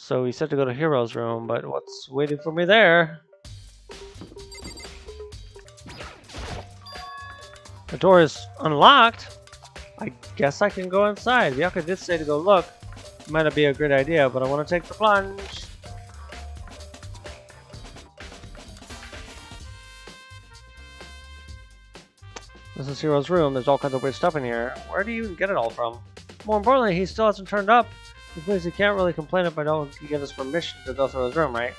So he said to go to Hero's room, but what's waiting for me there? The door is unlocked. I guess I can go inside. Vyaka did say to go look. Might not be a great idea, but I want to take the plunge. This is Hero's room. There's all kinds of weird stuff in here. Where do you even get it all from? More importantly, he still hasn't turned up. Which means he can't really complain if I don't get his permission to go through his room, right?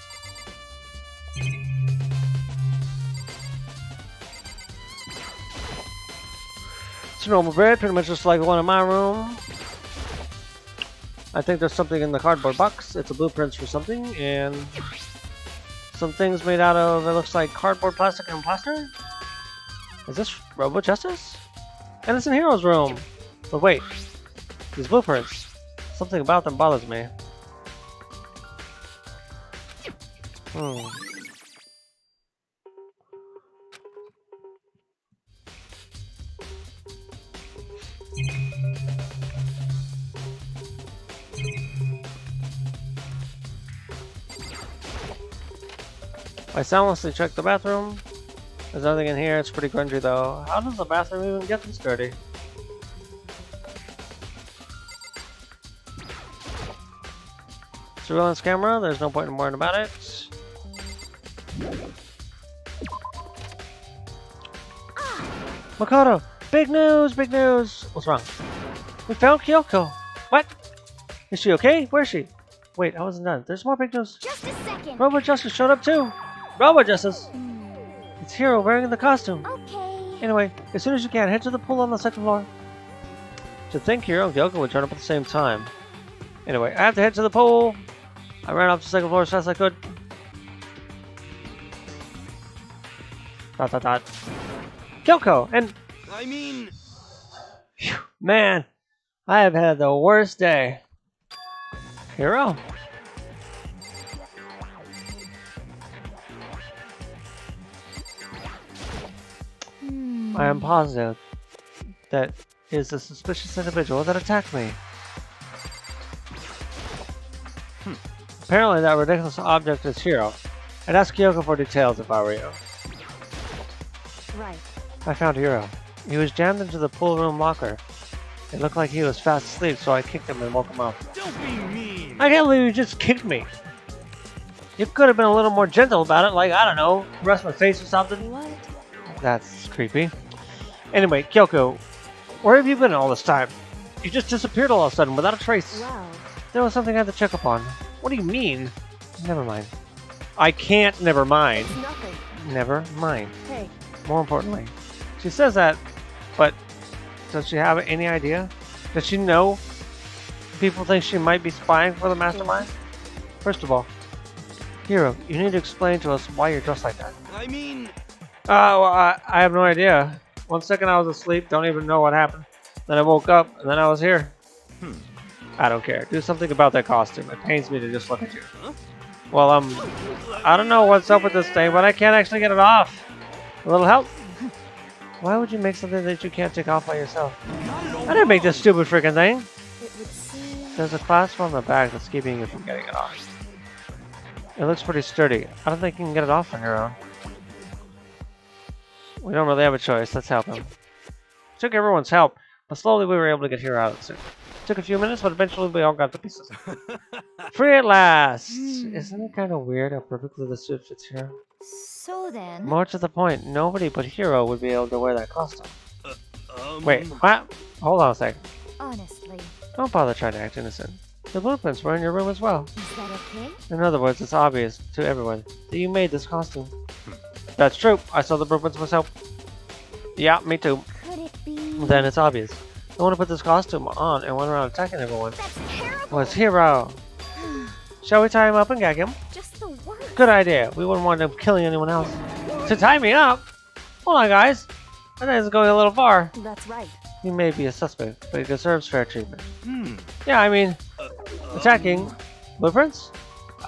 It's a normal bed, pretty much just like the one in my room. I think there's something in the cardboard box. It's a blueprint for something, and some things made out of, it looks like cardboard, plastic, and plaster? Is this Robo Justice? And it's in Hero's room! But wait, these blueprints, something about them bothers me. I soundlessly checked the bathroom. There's nothing in here, it's pretty grungy though. How does the bathroom even get this dirty? Surveillance camera, there's no point in worrying about it. Makoto! Big news! Big news! What's wrong? We found Kyoko! What? Is she okay? Where is she? Wait, I wasn't done. There's more big news. Just a second! Robo Justice showed up too! Robo Justice! It's Hero wearing the costume. Okay. Anyway, as soon as you can, head to the pool on the second floor. To think Hero and Kyoko would turn up at the same time. Anyway, I have to head to the pool. I ran off the second floor as fast as I could. Dot dot dot. Kyoko! And... I mean... Phew, man, I have had the worst day. Hero? I am positive that is a suspicious individual that attacked me. Apparently that ridiculous object is Hero. I'd ask Kyoko for details if I were you. Right. I found Hero. He was jammed into the pool room locker. It looked like he was fast asleep, so I kicked him and woke him up. Don't be mean! I can't believe you just kicked me! You could have been a little more gentle about it, like, I don't know, rest my face or something. What? That's creepy. Anyway, Kyoko, where have you been all this time? You just disappeared all of a sudden without a trace. Wow. There was something I had to check up on. What do you mean? Never mind. I can't never mind. It's nothing. Never mind. Hey. More importantly, she says that, but does she have any idea? Does she know people think she might be spying for the mastermind? First of all, Hero, you need to explain to us why you're dressed like that. I mean... well, I have no idea. 1 second I was asleep, don't even know what happened. Then I woke up, and then I was here. I don't care. Do something about that costume. It pains me to just look at you. Well, I don't know what's up with this thing, but I can't actually get it off. A little help? Why would you make something that you can't take off by yourself? I didn't make this stupid freaking thing. There's a clasp on the back that's keeping you from getting it off. It looks pretty sturdy. I don't think you can get it off on your own. We don't really have a choice. Let's help him. It took everyone's help, but slowly we were able to get here out of the suit. It took a few minutes, but eventually we all got the pieces. Free at last! Isn't it kind of weird how perfectly the suit fits here? So then... More to the point, nobody but Hero would be able to wear that costume. Wait, what? Hold on a sec. Honestly. Don't bother trying to act innocent. The blueprints were in your room as well. Is that okay? In other words, it's obvious to everyone that you made this costume. That's true. I saw the blueprints myself. Yeah, me too. Could it be... Then it's obvious. I want to put this costume on and went around attacking everyone. That's terrible! Well, it's Hero. Shall we tie him up and gag him? Just the worst. Good idea. We wouldn't want him killing anyone else. To tie me up? Hold on, guys. I think it's going a little far. That's right. He may be a suspect, but he deserves fair treatment. Yeah, I mean, attacking blueprints?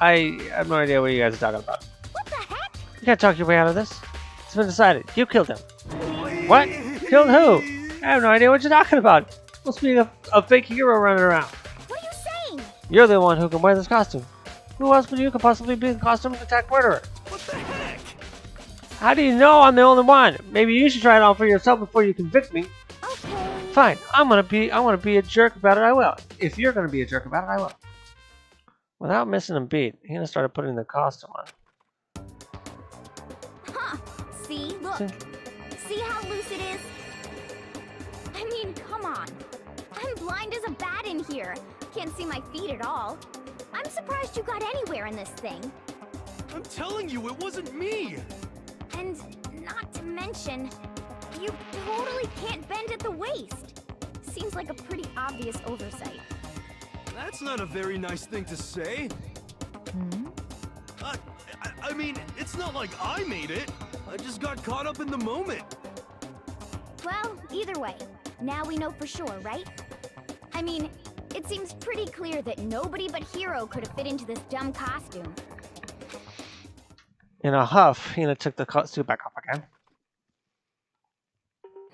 I have no idea what you guys are talking about. What the heck? You can't talk your way out of this. It's been decided. You killed him. What? Killed who? I have no idea what you're talking about. Must be a fake hero running around. What are you saying? You're the one who can wear this costume. Who else but you could possibly be the costume attack murderer? What the heck? How do you know I'm the only one? Maybe you should try it on for yourself before you convict me. Okay. Fine, I want to be a jerk about it, I will. If you're gonna be a jerk about it, I will. Without missing a beat, Hina started putting the costume on. Huh. See? Look. See how loose it is? I mean, come on. I'm blind as a bat in here. Can't see my feet at all. I'm surprised you got anywhere in this thing. I'm telling you, it wasn't me. And not to mention, you totally can't bend at the waist. Seems like a pretty obvious oversight. That's not a very nice thing to say. Hmm? I mean, it's not like I made it. I just got caught up in the moment. Well, either way, now we know for sure, right? I mean, it seems pretty clear that nobody but Hero could have fit into this dumb costume. In a huff, Hina took the suit back off again.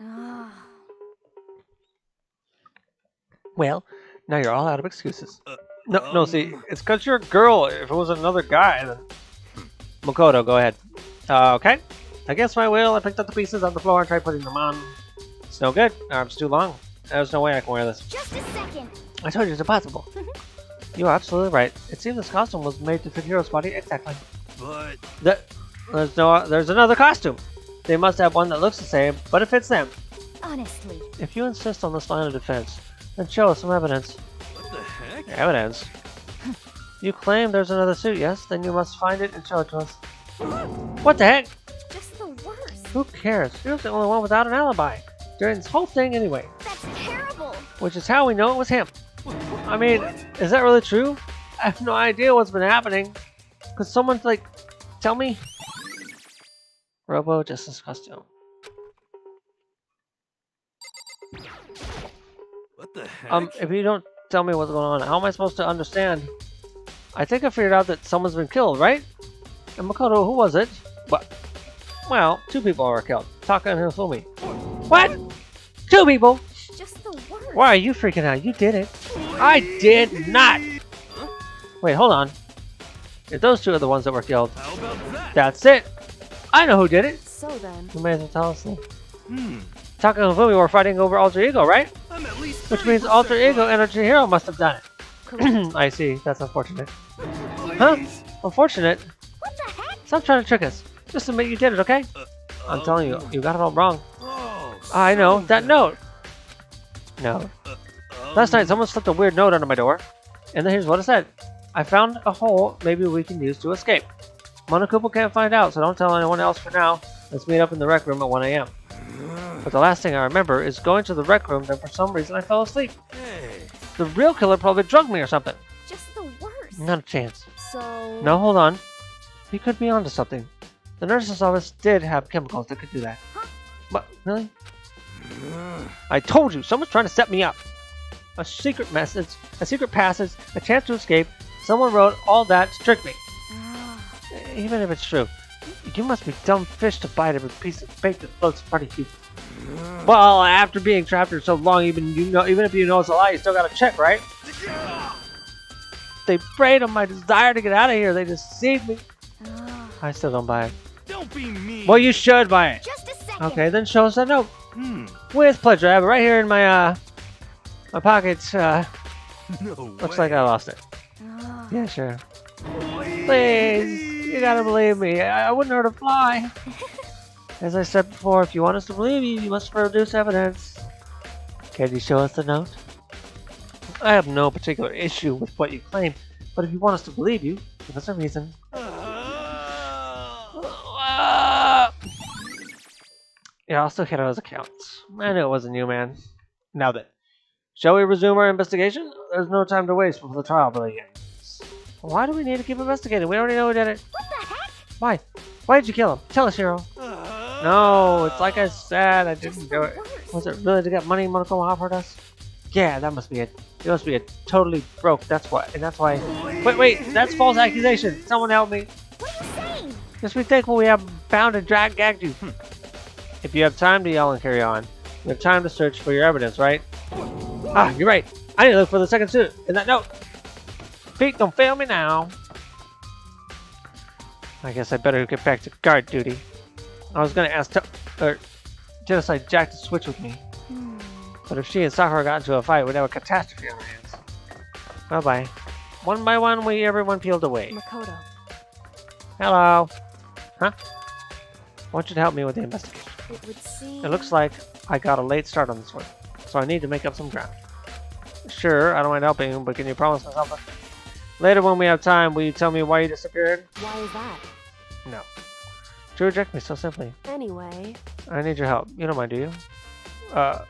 Ugh. Well, now you're all out of excuses. No, see, it's because you're a girl. If it was another guy, then... Makoto, go ahead. Okay. Against my will, I picked up the pieces on the floor and tried putting them on. It's no good. Arms too long. There's no way I can wear this. Just a second. I told you it's impossible. You're absolutely right. It seems this costume was made to fit Hero's body exactly. But There's another costume. They must have one that looks the same, but it fits them. Honestly. If you insist on this line of defense, then show us some evidence. what the heck? Evidence? You claim there's another suit, yes? Then you must find it and show it to us. What the heck? Just the worst. Who cares? You're the only one without an alibi. During this whole thing anyway. That's terrible. Which is how we know it was him. I mean, is that really true? I have no idea what's been happening. Could someone, like, tell me? Robo Justice costume. What the heck? If you don't tell me what's going on, how am I supposed to understand? I think I figured out that someone's been killed, right? And Makoto, who was it? Well, two people were killed. Taka and Hifumi. What? Two people? Just the worst. Why are you freaking out? You did it. I did not. Wait, hold on. If those two are the ones that were killed, How about that? that's it. I know who did it. So then. You may as well tell us. Hmm. Taka and Hifumi were fighting over Alter Ego, right? I'm at least Which means 30% Alter Ego right. Energy Hero must have done it. Correct. I see. That's unfortunate. Please. Huh? Unfortunate? What the heck? Stop trying to trick us. Just admit you did it, okay? I'm telling you, you got it all wrong. Oh, I know. so That bad. note. No. Last night, someone slipped a weird note under my door. And then here's what it said. I found a hole maybe we can use to escape. Monokupo can't find out, so don't tell anyone else for now. Let's meet up in the rec room at 1 a.m. But the last thing I remember is going to the rec room, then for some reason I fell asleep. Hey. The real killer probably drugged me or something. Just the worst. Not a chance. So. No, hold on. He could be onto something. The nurse's office did have chemicals that could do that. Huh? What? Really? I told you, someone's trying to set me up. A secret message, a secret passage, a chance to escape. Someone wrote all that to trick me. Ah. Even if it's true, you must be dumb fish to bite every piece of bait that floats in front of you. Well, after being trapped here so long, even if you know it's a lie, you still gotta check, right? They preyed on my desire to get out of here. They deceived me. Ah. I still don't buy it. Don't be mean. Well, you should buy it. Just a second. Okay, then show us that note. Hmm. With pleasure. I have it right here in my my pocket. No Looks way. like I lost it. Ah. Yeah, sure. Please. Please, you gotta believe me. I wouldn't hurt a fly. As I said before, if you want us to believe you, you must produce evidence. Can you show us the note? I have no particular issue with what you claim, but if you want us to believe you, give us a reason. Yeah, I'll still hit those accounts. I knew it wasn't you, man. Now then, shall we resume our investigation? There's no time to waste before the trial begins. Why do we need to keep investigating? We already know who did it. What the heck? Why? Why did you kill him? Tell us, Hiro. No, it's like I said, I didn't do it. Was it really to get money Monokuma offered us? Yeah, that must be it. You must be a totally broke, that's why. And that's why. Wait, that's false accusation. Someone help me. What are you saying? Just be thankful we have bound and gagged you. If you have time to yell and carry on, you have time to search for your evidence, right? Ah, you're right. I need to look for the second suit in that note. Pete, don't fail me now. I guess I better get back to guard duty. I was gonna ask Genocide Jack to switch with me. But if she and Sakura got into a fight, we'd have a catastrophe on our hands. Bye-bye. One by one, everyone peeled away. Makoto. Hello. Huh? I want you to help me with the investigation. It would seem... It looks like I got a late start on this one, so I need to make up some ground. Sure, I don't mind helping, but can you promise me something? Later when we have time, will you tell me why you disappeared? Why is that? No. To reject me so simply. Anyway... I need your help. You don't mind, do you?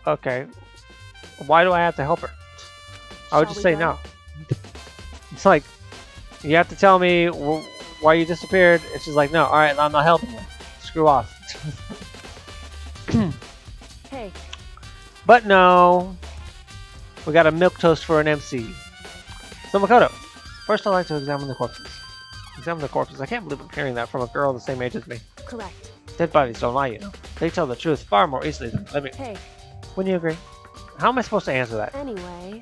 Okay. Why do I have to help her? I would just say no. It's like, you have to tell me why you disappeared. It's just like, no, alright, I'm not helping you. Screw off. Hey. But no. We got a milquetoast for an MC. So Makoto, first I'd like to examine the corpses. Examine the corpses. I can't believe I'm hearing that from a girl the same age as me. Correct. Dead bodies don't lie, you know. They tell the truth far more easily than living. Hey. Wouldn't you agree? How am I supposed to answer that? Anyway,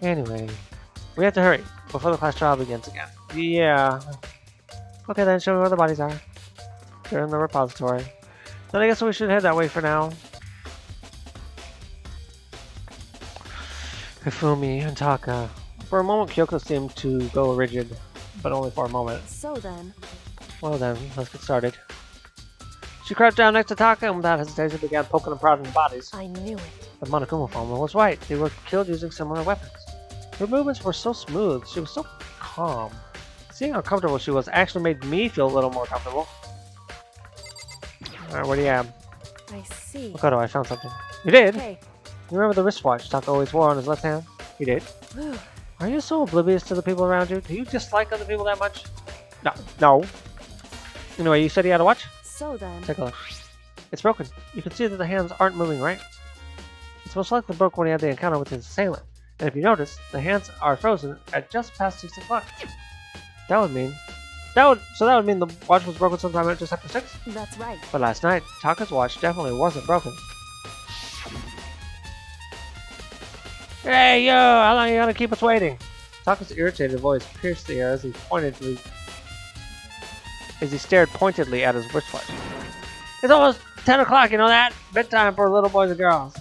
we have to hurry before the class trial begins again. Yeah. Okay then, show me where the bodies are. They're in the repository. Then I guess we should head that way for now. Hifumi and Taka. For a moment, Kyoko seemed to go rigid, but only for a moment. so then... Well then, let's get started. She crouched down next to Taka and without hesitation began poking and prodding the bodies. I knew it. The Monokuma farmer was right. They were killed using similar weapons. Her movements were so smooth. She was so calm. Seeing how comfortable she was actually made me feel a little more comfortable. Alright, what do you have? I see. Makoto, I found something. You did? Hey. You remember the wristwatch Taka always wore on his left hand? He did. Are you so oblivious to the people around you? Do you dislike other people that much? No. No. Anyway, you said he had a watch? So then... Take a look. It's broken. You can see that the hands aren't moving, right? It's most likely broke when he had the encounter with his assailant. And if you notice, the hands are frozen at just past 6 o'clock. That would mean... So that would mean the watch was broken sometime just after 6? That's right. But last night, Taka's watch definitely wasn't broken. Hey, yo! How long are you gonna keep us waiting? Taka's irritated voice pierced the air as he stared pointedly at his wristwatch. It's almost 10 o'clock, you know that? Bedtime for little boys and girls.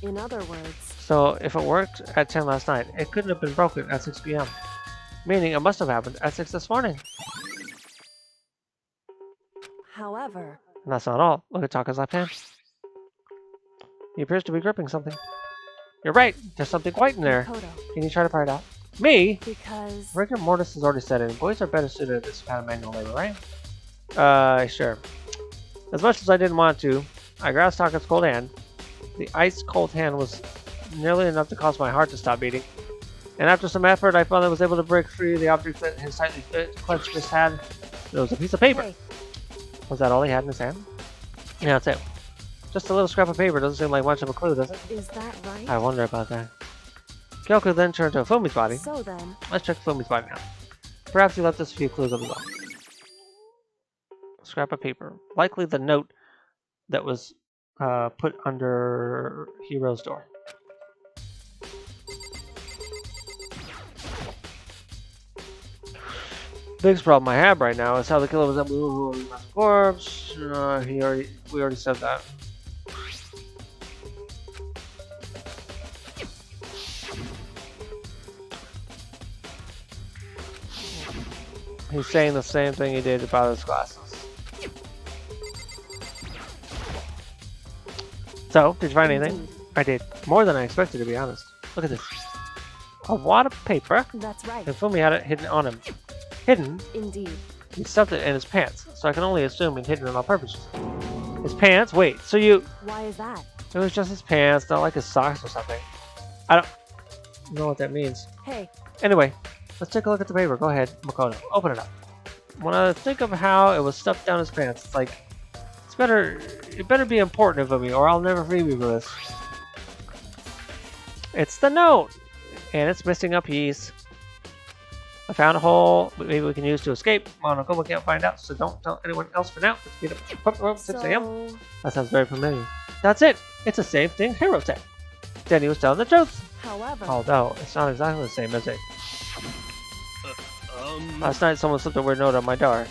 In other words... So, if it worked at 10 last night, it couldn't have been broken at 6 p.m. Meaning it must have happened at 6 this morning. However... And that's not all. Look at Taka's left hand. He appears to be gripping something. You're right. There's something white in there. Makoto. Can you try to pry it out? Me? Because... Rigor mortis has already set in. Boys are better suited to this kind of manual labor, right? Sure. As much as I didn't want to, I grasped Taka's cold hand. The ice-cold hand was nearly enough to cause my heart to stop beating. And after some effort, I finally was able to break free the object that his tightly clenched fist had. It was a piece of paper. Hey. Was that all he had in his hand? Yeah, that's it. Just a little scrap of paper doesn't seem like much of a clue, does it? Is that right? I wonder about that. Kyoko then turned to Fumi's body. So then... Let's check Fumi's body now. Perhaps he left us a few clues of his own. Scrap of paper. Likely the note that was put under Hiro's door. Biggest problem I have right now is how the killer was able to move the corpse. We already said that. He's saying the same thing he did about his glasses. So, did you find anything? I did. More than I expected, to be honest. Look at this. A wad of paper. That's right. And Fumi had it hidden on him. Hidden? Indeed. He stuffed it in his pants, so I can only assume he'd hidden it on purpose. His pants? Wait, so you... Why is that? It was just his pants, not like his socks or something. I don't know what that means. Hey. Anyway, let's take a look at the paper. Go ahead, Makoto. Open it up. When I think of how it was stuffed down his pants, it's like... It better be important of me, or I'll never forgive you for this. It's the note! And it's missing a piece. I found a hole maybe we can use to escape. Monokuma can't find out, so don't tell anyone else for now. Let's meet up 6 a.m. That sounds very familiar. That's it! It's the same thing Hiro said. Then he was telling the truth. However... Although, it's not exactly the same, is it? Last night someone slipped a weird note on my door.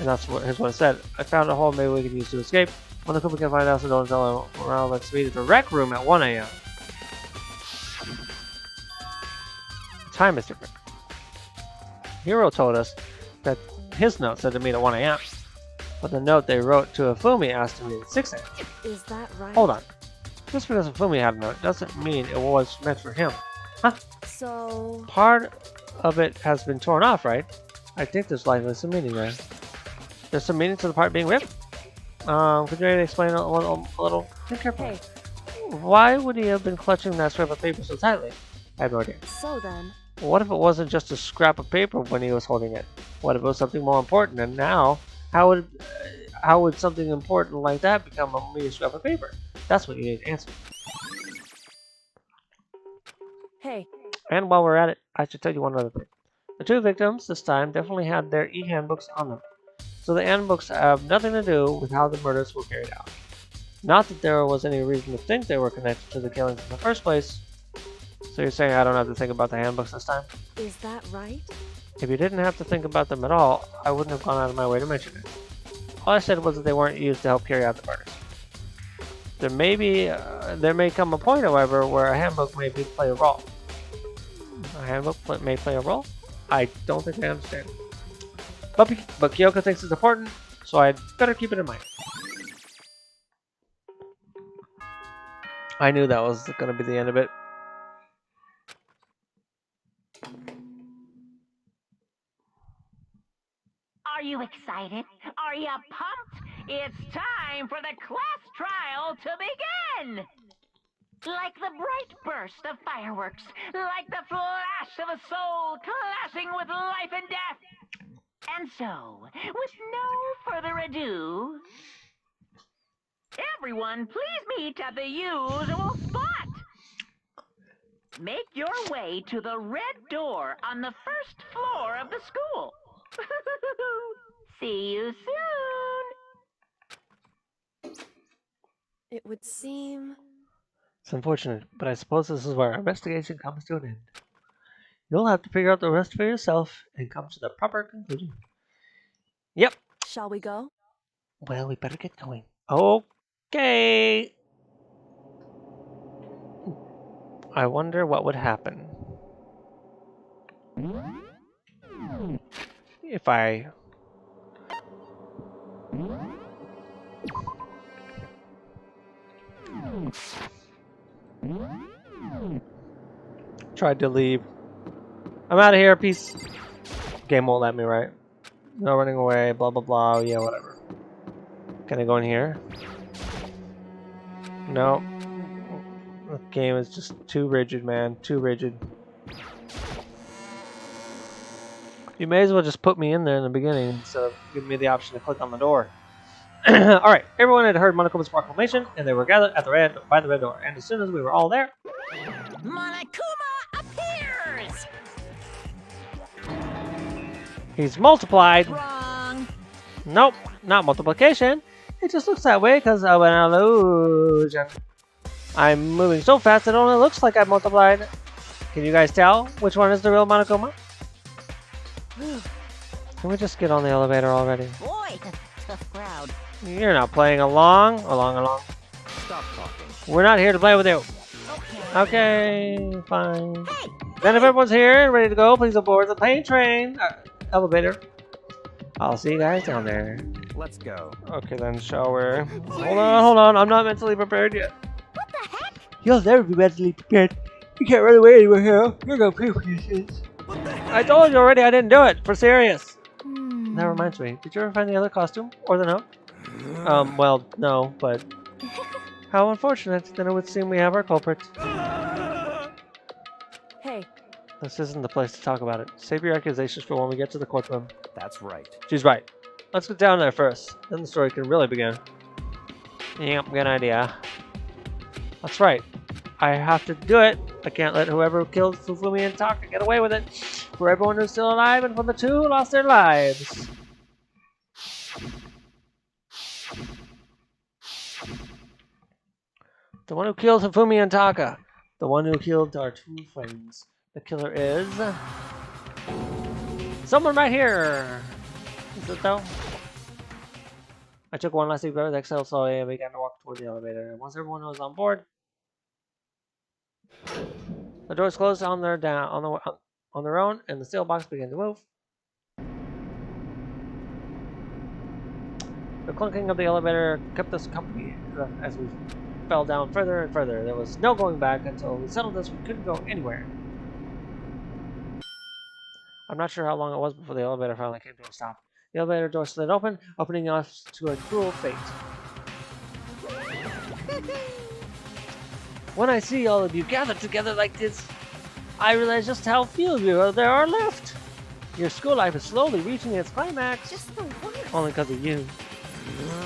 And that's what here's what it said. I found a hole maybe we could use to escape. When the Koopa can find us, so don't tell him. Well, let's meet at the rec room at 1 a.m. Time is different. Hero told us that his note said to meet at 1 a.m. But the note they wrote to Afumi asked to meet at 6 a.m. Is that right? Hold on. Just because Afumi had a note doesn't mean it was meant for him. Huh? So... Part of it has been torn off, right? I think there's likely some meaning there. There's some meaning to the part being ripped? Could you maybe explain a little? Be careful. Hey. Why would he have been clutching that scrap of paper so tightly? I have no idea. So then... What if it wasn't just a scrap of paper when he was holding it? What if it was something more important? And now, how would something important like that become a mere scrap of paper? That's what you need to answer. Hey. And while we're at it, I should tell you one other thing. The two victims this time definitely had their e-handbooks on them. So the handbooks have nothing to do with how the murders were carried out. Not that there was any reason to think they were connected to the killings in the first place. So you're saying I don't have to think about the handbooks this time? Is that right? If you didn't have to think about them at all, I wouldn't have gone out of my way to mention it. All I said was that they weren't used to help carry out the murders. There may come a point, however, where a handbook may play a role. A handbook may play a role? I don't think I understand. But Kyoko thinks it's important, so I'd better keep it in mind. I knew that was going to be the end of it. Are you excited? Are you pumped? It's time for the class trial to begin! Like the bright burst of fireworks, like the flash of a soul clashing with life and death. And so, with no further ado, everyone please meet at the usual spot. Make your way to the red door on the first floor of the school. See you soon. It would seem... It's unfortunate, but I suppose this is where our investigation comes to an end. You'll have to figure out the rest for yourself and come to the proper conclusion. Yep. Shall we go? Well, we better get going. Okay. I wonder what would happen if I tried to leave. I'm out of here, peace. Game won't let me, right? No running away, blah blah blah, yeah, whatever. Can I go in here? No. The game is just too rigid, man. Too rigid. You may as well just put me in there in the beginning instead of giving me the option to click on the door. Alright, everyone had heard Monokuma's proclamation, and they were gathered at by the red door. And as soon as we were all there... Monokuma appears! He's multiplied! Wrong! Nope, not multiplication. It just looks that way because of an illusion. I'm moving so fast it only looks like I multiplied. Can you guys tell which one is the real Monokuma? Can we just get on the elevator already? Boy, tough crowd. You're not playing along. Stop talking. We're not here to play with you. Okay. Okay, fine. Hey! Then if everyone's here and ready to go, please aboard the plane train. Elevator. I'll see you guys down there. Let's go. Okay then, shall we? Hold on. I'm not mentally prepared yet. What the heck? You'll never be mentally prepared. You can't run away anywhere here. You're gonna pay for your sins. What the heck? I told you already I didn't do it. For serious. Hmm. That reminds me. Did you ever find the other costume? Or the note? Well, no, but... How unfortunate. Then it would seem we have our culprit. Hey. This isn't the place to talk about it. Save your accusations for when we get to the courtroom. That's right. She's right. Let's get down there first. Then the story can really begin. Yep, good idea. That's right. I have to do it. I can't let whoever killed Fufumi and Taka get away with it. For everyone who's still alive and for the two who lost their lives. The one who killed Fufumi and Taka. The one who killed our two friends. The killer is... someone right here. Is it though? I took one last deep breath, exhaled slowly, and began to walk toward the elevator. And once everyone was on board, the doors closed on their own, and the steel box began to move. The clunking of the elevator kept us company as we fell down further and further. There was no going back until we settled this. We couldn't go anywhere. I'm not sure how long it was before the elevator finally came to a stop. The elevator door slid open, opening us to a cruel fate. When I see all of you gathered together like this, I realize just how few of you there are left. Your school life is slowly reaching its climax. Just the worst. Only because of you.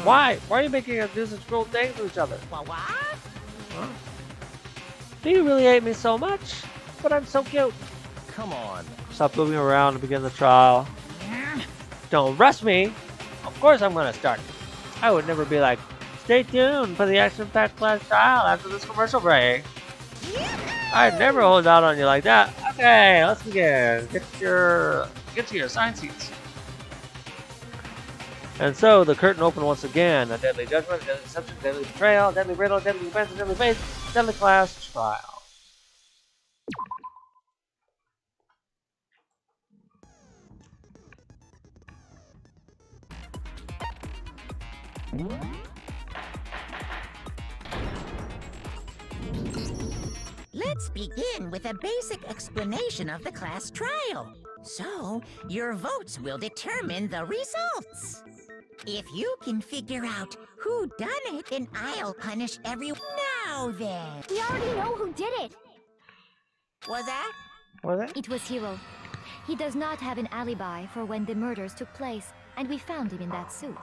Why? Why are you making us do such cruel things to each other? What? Huh? Do you really hate me so much? But I'm so cute. Come on. Stop moving around and begin the trial. Don't rush me. Of course I'm gonna start. I would never be like, stay tuned for the action-packed class trial after this commercial break. I'd never hold out on you like that. Okay, let's begin. Get to your assigned seats. And so the curtain opened once again. A deadly judgment, deadly deception, deadly betrayal, deadly riddle, deadly defense, deadly faith, deadly class trial. Let's begin with a basic explanation of the class trial. So, your votes will determine the results. If you can figure out who done it, then I'll punish everyone. Now then. We already know who did it. Was that? What was that? It was Hiro. He does not have an alibi for when the murders took place, and we found him in that suit.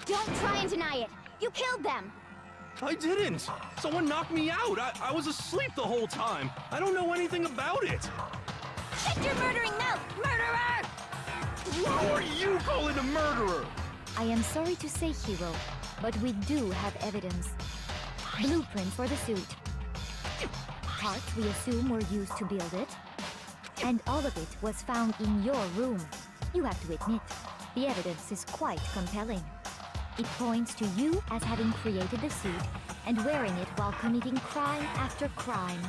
Don't try and deny it. You killed them. I didn't. Someone knocked me out. I was asleep the whole time. I don't know anything about it. Shut your murdering mouth, murderer! Who are you calling a murderer? I am sorry to say, Hiro, but we do have evidence. Blueprint for the suit. Parts we assume were used to build it. And all of it was found in your room. You have to admit, the evidence is quite compelling. It points to you as having created the suit and wearing it while committing crime after crime.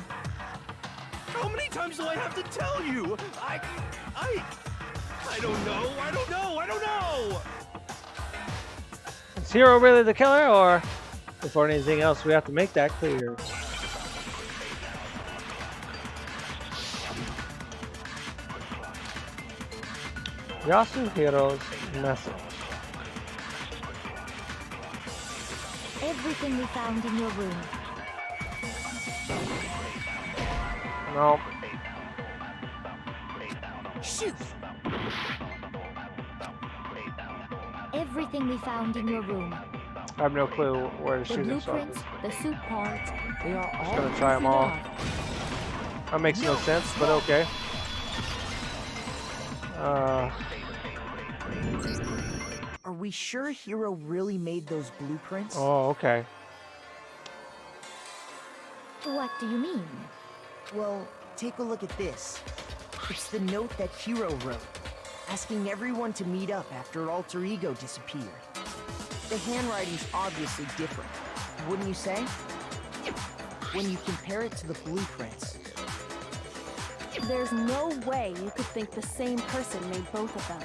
How many times do I have to tell you? I don't know. I don't know. Is Hiro really the killer, or before anything else, we have to make that clear? Yasuhiro's message. Everything we found in your room. No. Shoot! Everything we found in your room. I have no clue where to The shoot this blueprints, the suit parts, they are all gonna try 'em all. That makes no sense, but okay. Are we sure Hiro really made those blueprints? Oh, okay. What do you mean? Well, take a look at this. It's the note that Hiro wrote, asking everyone to meet up after Alter Ego disappeared. The handwriting's obviously different, wouldn't you say? When you compare it to the blueprints. There's no way you could think the same person made both of them.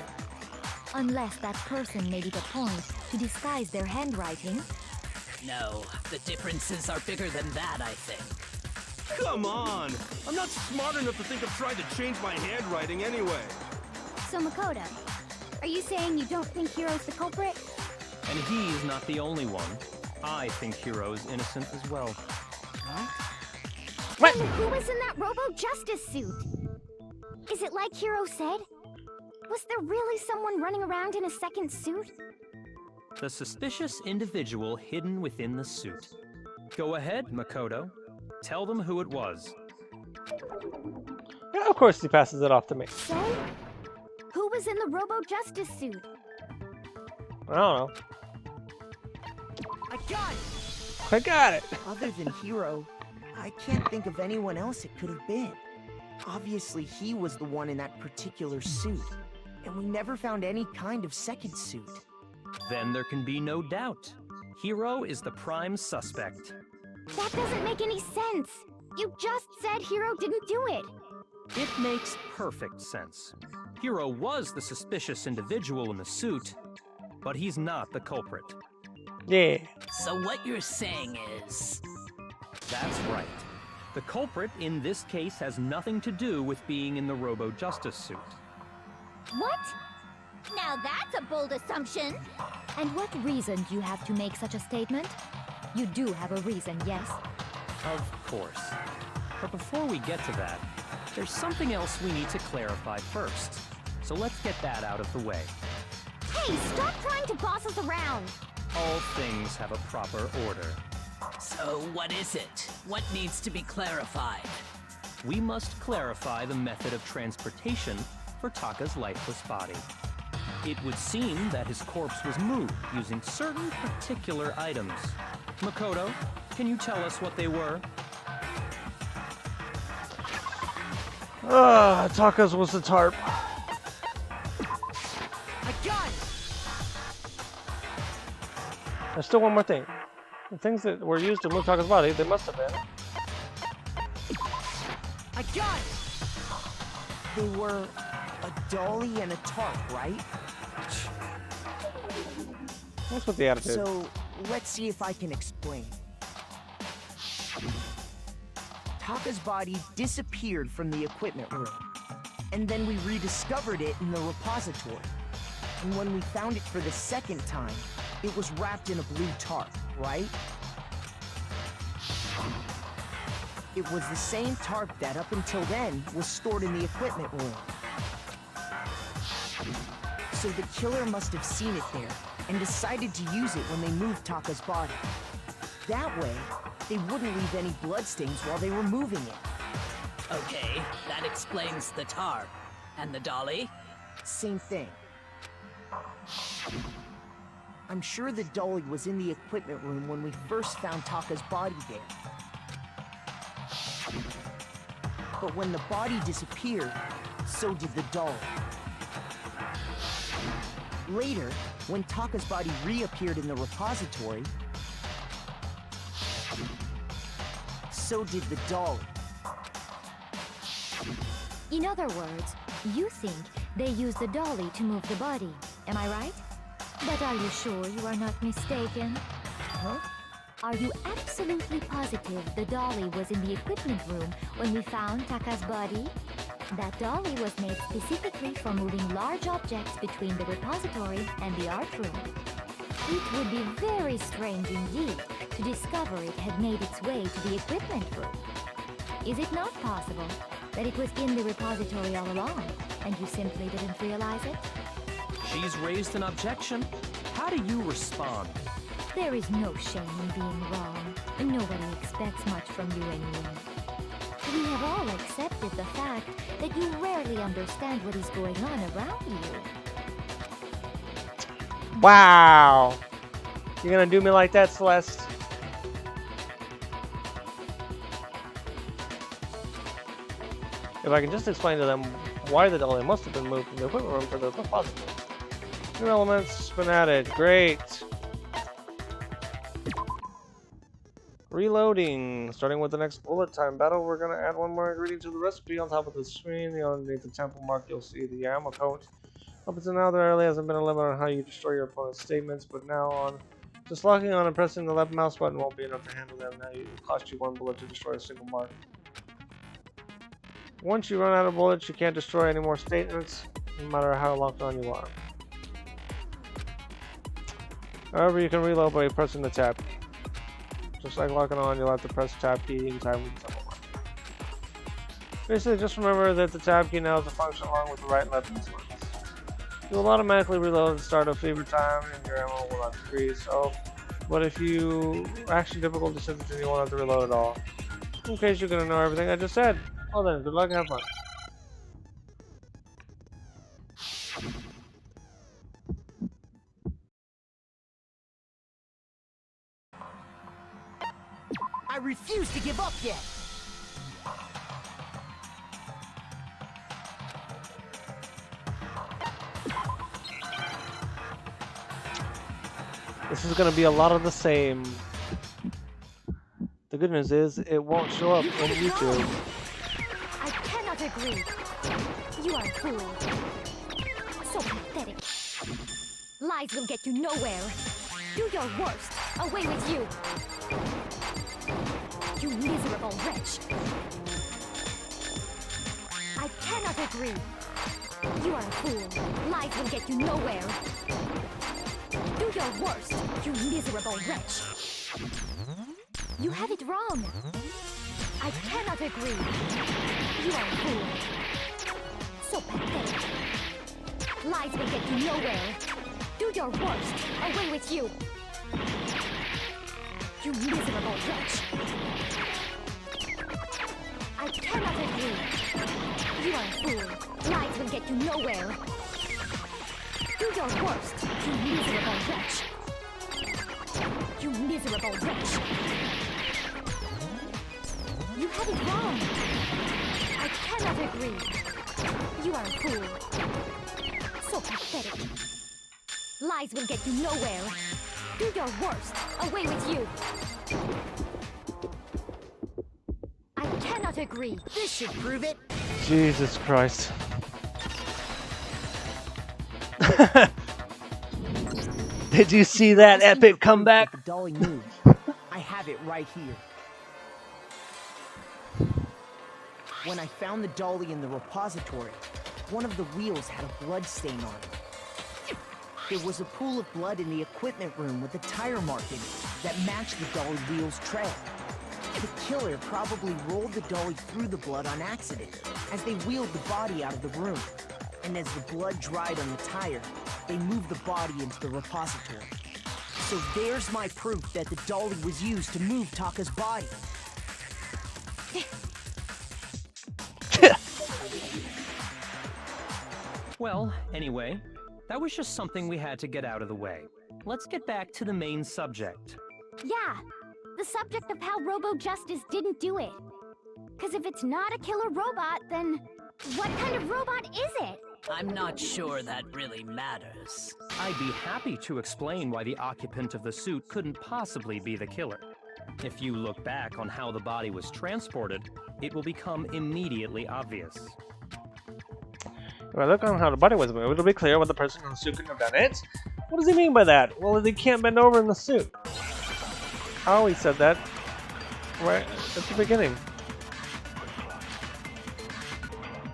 Unless that person made it a point to disguise their handwriting. No, the differences are bigger than that, I think. Come on. I'm not smart enough to think of trying to change my handwriting anyway. So Makoto, are you saying you don't think Hiro's the culprit? And he's not the only one. I think Hiro is innocent as well. What? Then who was in that Robo-Justice suit? Is it like Hiro said? Was there really someone running around in a second suit? The suspicious individual hidden within the suit. Go ahead, Makoto. Tell them who it was. Yeah, of course he passes it off to me. So, who was in the Robo-Justice suit? I don't know. I got it! I got it. Other than Hiro, I can't think of anyone else it could have been. Obviously, he was the one in that particular suit. And we never found any kind of second suit. Then there can be no doubt. Hiro is the prime suspect. That doesn't make any sense. You just said Hiro didn't do it. It makes perfect sense. Hiro was the suspicious individual in the suit, but he's not the culprit. Yeah. So what you're saying is... That's right. The culprit in this case has nothing to do with being in the Robo-Justice suit. What? Now that's a bold assumption. And what reason do you have to make such a statement? You do have a reason, yes? Of course. But before we get to that, there's something else we need to clarify first. So let's get that out of the way. Hey, stop trying to boss us around. All things have a proper order. So what is it? What needs to be clarified? We must clarify the method of transportation for Taka's lifeless body. It would seem that his corpse was moved using certain particular items. Makoto, can you tell us what they were? Taka's was the tarp. I got it! There's still one more thing. The things that were used to move Taka's body, they must have been. I got it! They were a dolly and a tarp, right? What's with the attitude? So, let's see if I can explain. Taka's body disappeared from the equipment room, and then we rediscovered it in the repository. And when we found it for the second time, it was wrapped in a blue tarp, right? It was the same tarp that, up until then, was stored in the equipment room. So the killer must have seen it there, and decided to use it when they moved Taka's body. That way, they wouldn't leave any bloodstains while they were moving it. Okay, that explains the tarp. And the dolly? Same thing. I'm sure the dolly was in the equipment room when we first found Taka's body there. But when the body disappeared, so did the dolly. Later, when Taka's body reappeared in the repository, so did the dolly. In other words, you think they used the dolly to move the body. Am I right? But are you sure you are not mistaken? Huh? Are you absolutely positive the dolly was in the equipment room when we found Taka's body? That dolly was made specifically for moving large objects between the repository and the art room. It would be very strange indeed to discover it had made its way to the equipment room. Is it not possible that it was in the repository all along, and you simply didn't realize it? She's raised an objection. How do you respond? There is no shame in being wrong. Nobody expects much from you anyway. We have all accepted the fact that you rarely understand what is going on around you. Wow! You're gonna do me like that, Celeste? If I can just explain to them why the dolly must have been moved from the equipment room for the repository. New elements been added. Great. Reloading. Starting with the next bullet time battle, we're gonna add one more ingredient to the recipe. On top of the screen, underneath the temple mark, you'll see the ammo coat. Up until now, there really hasn't been a limit on how you destroy your opponent's statements, but now on, just locking on and pressing the left mouse button won't be enough to handle them. Now it will cost you one bullet to destroy a single mark. Once you run out of bullets, you can't destroy any more statements, no matter how locked on you are. However, you can reload by pressing the tab. Just like locking on, you'll have to press tab key anytime with the mark. Basically, just remember that the tab key now has a function along with the right and left buttons. You will automatically reload at the start of fever time, and your ammo will not decrease. But if you actually difficult decisions, then you won't have to reload at all. In case you're gonna know everything I just said. Well then, good luck and have fun. I refuse to give up yet! This is gonna be a lot of the same. The good news is, it won't show up on YouTube. I cannot agree. You are a fool. So pathetic. Lies will get you nowhere. Do your worst. Away with you. You miserable wretch. I cannot agree. You are a fool. Lies will get you nowhere. Do your worst, you miserable wretch. You have it wrong. I cannot agree. You are a fool. So pathetic. Lies will get you nowhere. Do your worst. Away with you. You miserable wretch. I cannot agree. You are a fool. Lies will get you nowhere. Do your worst, you miserable wretch. You miserable wretch. You have it wrong. I cannot agree. You are a fool. So pathetic. Lies will get you nowhere. Do your worst. Away with you. I cannot agree. This should prove it. Jesus Christ. Did you see that epic comeback? The dolly moved. I have it right here. When I found the dolly in the repository, one of the wheels had a blood stain on it. There was a pool of blood in the equipment room with a tire marking that matched the dolly wheel's trail. The killer probably rolled the dolly through the blood on accident as they wheeled the body out of the room. And as the blood dried on the tire, they moved the body into the repository. So there's my proof that the dolly was used to move Taka's body. Well, anyway, that was just something we had to get out of the way. Let's get back to the main subject. Yeah, the subject of how Robo-Justice didn't do it. Because if it's not a killer robot, then what kind of robot is it? I'm not sure that really matters. I'd be happy to explain why the occupant of the suit couldn't possibly be the killer. If you look back on how the body was transported, it will become immediately obvious. If I look on how the body was moved, it'll be clear what the person in the suit couldn't have done it. What does he mean by that? Well, he can't bend over in the suit. I always said that right at the beginning.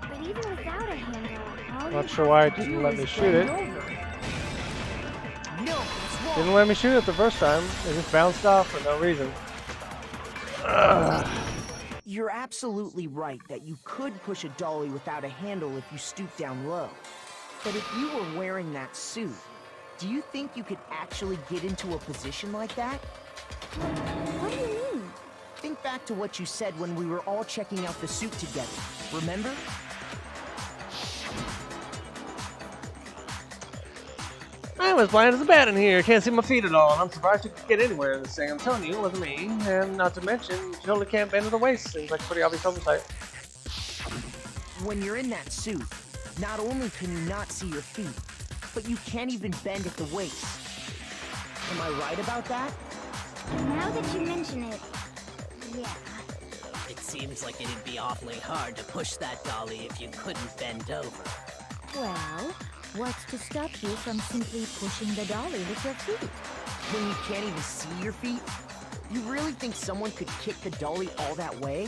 But even without a handle, Not sure why it didn't let me shoot it. Didn't let me shoot it the first time. It just bounced off for no reason. Ugh. You're absolutely right that you could push a dolly without a handle if you stoop down low. But if you were wearing that suit, do you think you could actually get into a position like that? what do you mean? Think back to what you said when we were all checking out the suit together. Remember? I'm as blind as a bat in here. Can't see my feet at all, and I'm surprised you could get anywhere in this thing. I'm telling you, it wasn't me. And not to mention, you totally can't bend to the waist. Seems like a pretty obvious oversight. When you're in that suit, not only can you not see your feet, but you can't even bend at the waist. Am I right about that? Now that you mention it, yeah. It seems like it'd be awfully hard to push that dolly if you couldn't bend over. Well, what's to stop you from simply pushing the dolly with your feet? When you can't even see your feet? You really think someone could kick the dolly all that way?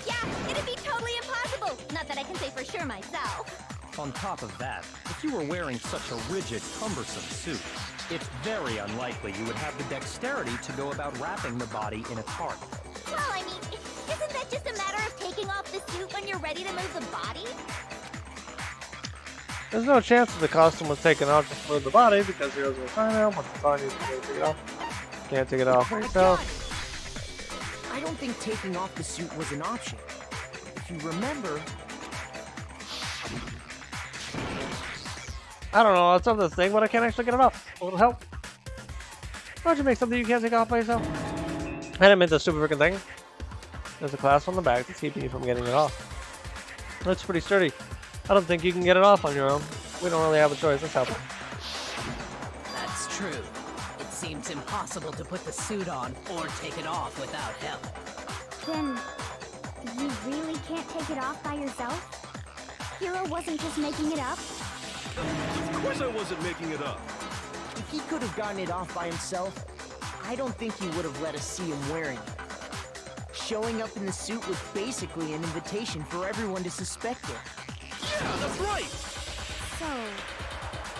Yeah, it'd be totally impossible. Not that I can say for sure myself. On top of that, if you were wearing such a rigid, cumbersome suit, it's very unlikely you would have the dexterity to go about wrapping the body in a tarp. Well, I mean, isn't that just a matter of taking off the suit when you're ready to move the body? There's no chance that the costume was taken off to move the body because heroes will find out once it's on you to take it off. Can't take it off for yourself. I don't think taking off the suit was an option. If you remember... I don't know, it's something to thing, but I can't actually get it off. A little help. Why don't you make something you can't take off by yourself? I didn't make the stupid freaking thing. There's a clasp on the back that's keeping you from getting it off. Looks pretty sturdy. I don't think you can get it off on your own. We don't really have a choice. Let's help it. That's true. It seems impossible to put the suit on or take it off without help. Then, you really can't take it off by yourself? Hero wasn't just making it up? Of course I wasn't making it up. If he could have gotten it off by himself, I don't think he would have let us see him wearing it. Showing up in the suit was basically an invitation for everyone to suspect it. Yeah, that's right. So,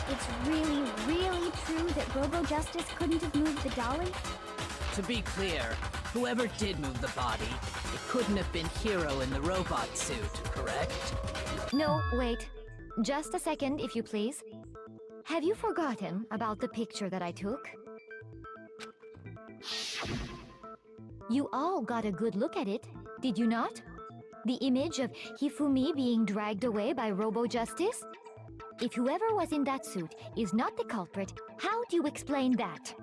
it's really, really true that Robo Justice couldn't have moved the dolly? To be clear, whoever did move the body, it couldn't have been Hero in the robot suit, correct? No, wait. Just a second, if you please. Have you forgotten about the picture that I took? You all got a good look at it, did you not? The image of Hifumi being dragged away by Robo Justice? If whoever was in that suit is not the culprit, how do you explain that?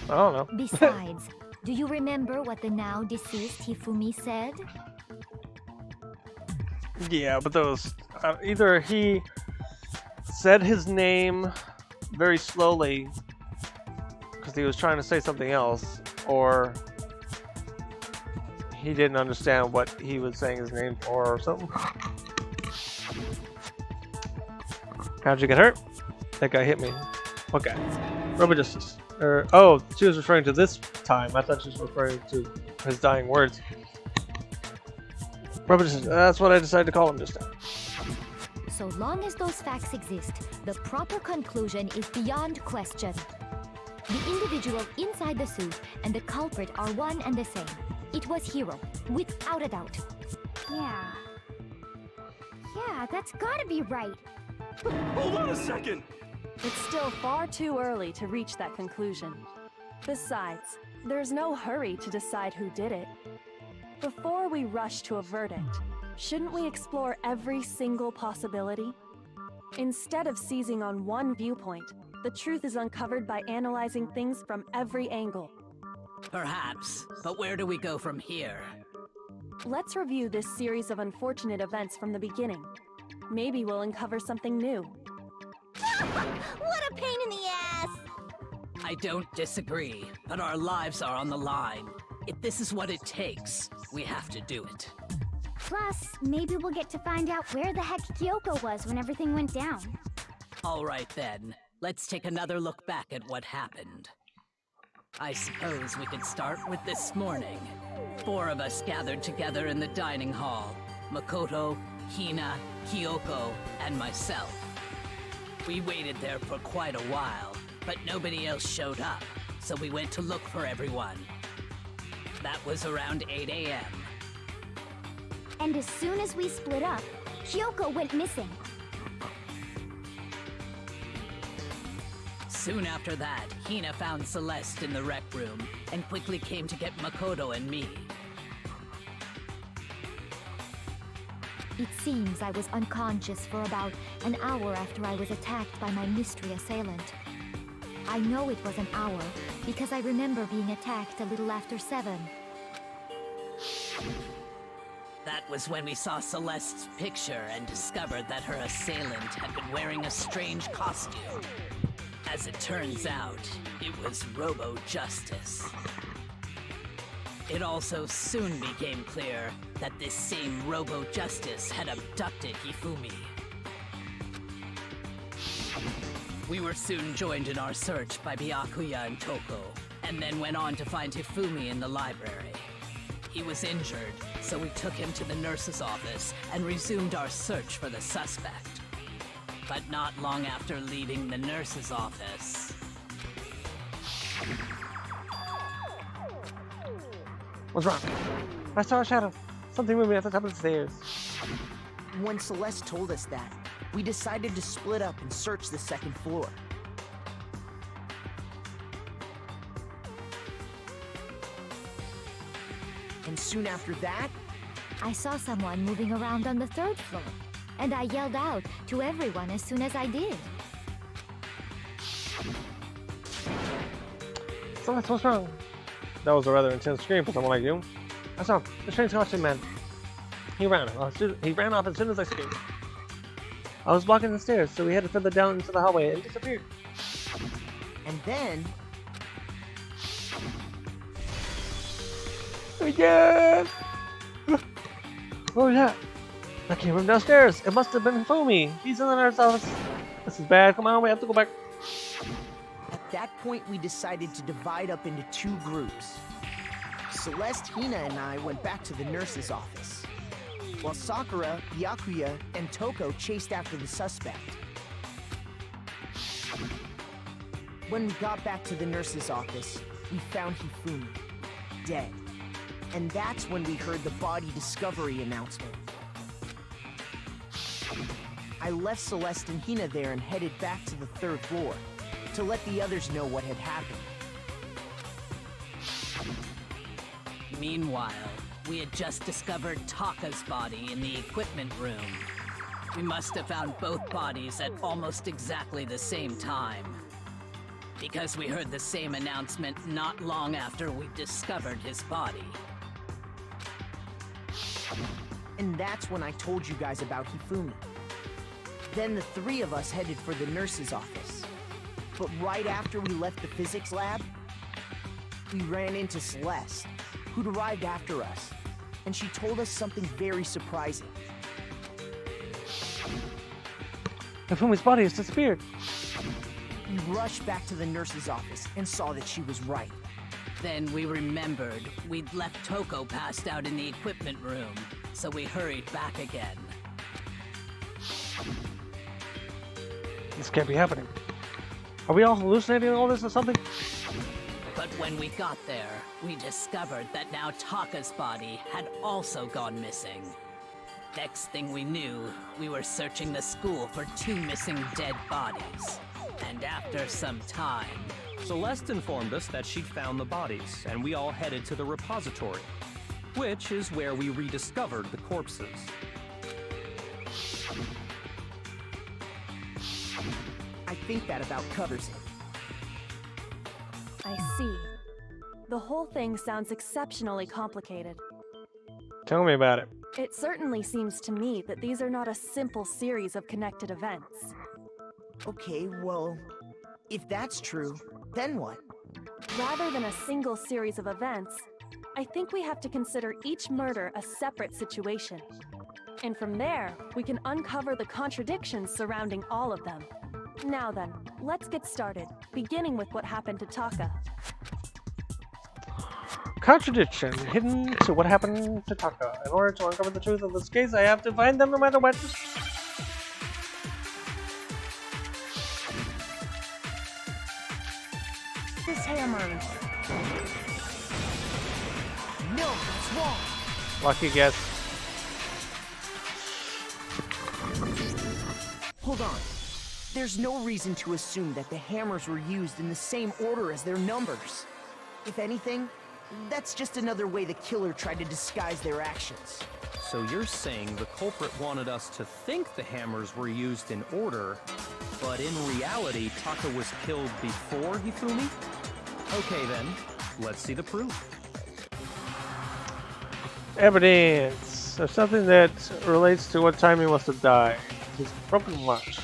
I don't know. Besides, do you remember what the now deceased Hifumi said? Yeah, but those either he said his name very slowly because he was trying to say something else, or he didn't understand what he was saying his name for or something. How'd you get hurt? That guy hit me. What guy? Robo Justice. Oh, she was referring to this time. I thought she was referring to his dying words. Robo Justice. That's what I decided to call him just now. So long as those facts exist, the proper conclusion is beyond question. The individual inside the suit and the culprit are one and the same. It was Hero, without a doubt. Yeah. Yeah, that's gotta be right. Hold on a second. It's still far too early to reach that conclusion. Besides, there's no hurry to decide who did it. Before we rush to a verdict, shouldn't we explore every single possibility? Instead of seizing on one viewpoint, the truth is uncovered by analyzing things from every angle. Perhaps, but where do we go from here? Let's review this series of unfortunate events from the beginning. Maybe we'll uncover something new. What a pain in the ass! I don't disagree, but our lives are on the line. If this is what it takes, we have to do it. Plus, maybe we'll get to find out where the heck Kyoko was when everything went down. All right then, let's take another look back at what happened. I suppose we could start with this morning. 4 of us gathered together in the dining hall. Makoto, Hina, Kyoko, and myself. We waited there for quite a while, but nobody else showed up, so we went to look for everyone. That was around 8 a.m. And as soon as we split up, Kyoko went missing. Soon after that, Hina found Celeste in the rec room and quickly came to get Makoto and me. It seems I was unconscious for about an hour after I was attacked by my mystery assailant. I know it was an hour because I remember being attacked a little after 7. That was when we saw Celeste's picture and discovered that her assailant had been wearing a strange costume. As it turns out, it was Robo Justice. It also soon became clear that this same Robo Justice had abducted Hifumi. We were soon joined in our search by Byakuya and Toko, and then went on to find Hifumi in the library. He was injured, so we took him to the nurse's office and resumed our search for the suspect. But not long after leaving the nurse's office... What's wrong? I saw a shadow. Something moving at the top of the stairs. When Celeste told us that, we decided to split up and search the second floor. And soon after that, I saw someone moving around on the 3rd floor, and I yelled out to everyone as soon as I did. So that's what's wrong. That was a rather intense scream for someone like you. I saw him, the strange costume man. He ran off as soon as I screamed. I was blocking the stairs, so we headed further down into the hallway and disappeared. And then... Yeah! Oh yeah! That came from downstairs! It must have been Fumi! He's in the nurse's office! This is bad, come on, we have to go back. At that point, we decided to divide up into 2 groups. Celeste, Hina, and I went back to the nurse's office, while Sakura, Byakuya, and Toko chased after the suspect. When we got back to the nurse's office, we found Hifumi, dead. And that's when we heard the body discovery announcement. I left Celeste and Hina there and headed back to the 3rd floor to let the others know what had happened. Meanwhile, we had just discovered Taka's body in the equipment room. We must have found both bodies at almost exactly the same time, because we heard the same announcement not long after we discovered his body. And that's when I told you guys about Hifumi. Then the 3 of us headed for the nurse's office. But right after we left the physics lab, we ran into Celeste, who'd arrived after us, and she told us something very surprising. Hifumi's body has disappeared. We rushed back to the nurse's office and saw that she was right. Then we remembered we'd left Toko passed out in the equipment room, so we hurried back again. This can't be happening. Are we all hallucinating all this or something? But when we got there, we discovered that now Taka's body had also gone missing. Next thing we knew, we were searching the school for 2 missing dead bodies. And after some time... Celeste informed us that she'd found the bodies, and we all headed to the repository, which is where we rediscovered the corpses. I think that about covers it. I see. The whole thing sounds exceptionally complicated. Tell me about it. It certainly seems to me that these are not a simple series of connected events. Okay, well, if that's true, then what? Rather than a single series of events, I think we have to consider each murder a separate situation. And from there, we can uncover the contradictions surrounding all of them. Now then, let's get started, beginning with what happened to Taka. Contradiction hidden to what happened to Taka. In order to uncover the truth of this case, I have to find them no matter what. This hammer is... No, it's wrong. Lucky guess. Hold on. There's no reason to assume that the hammers were used in the same order as their numbers. If anything, that's just another way the killer tried to disguise their actions. So you're saying the culprit wanted us to think the hammers were used in order, but in reality, Taka was killed before Hifumi? Okay then, let's see the proof. Evidence. There's something that relates to what time he must have died. His broken watch.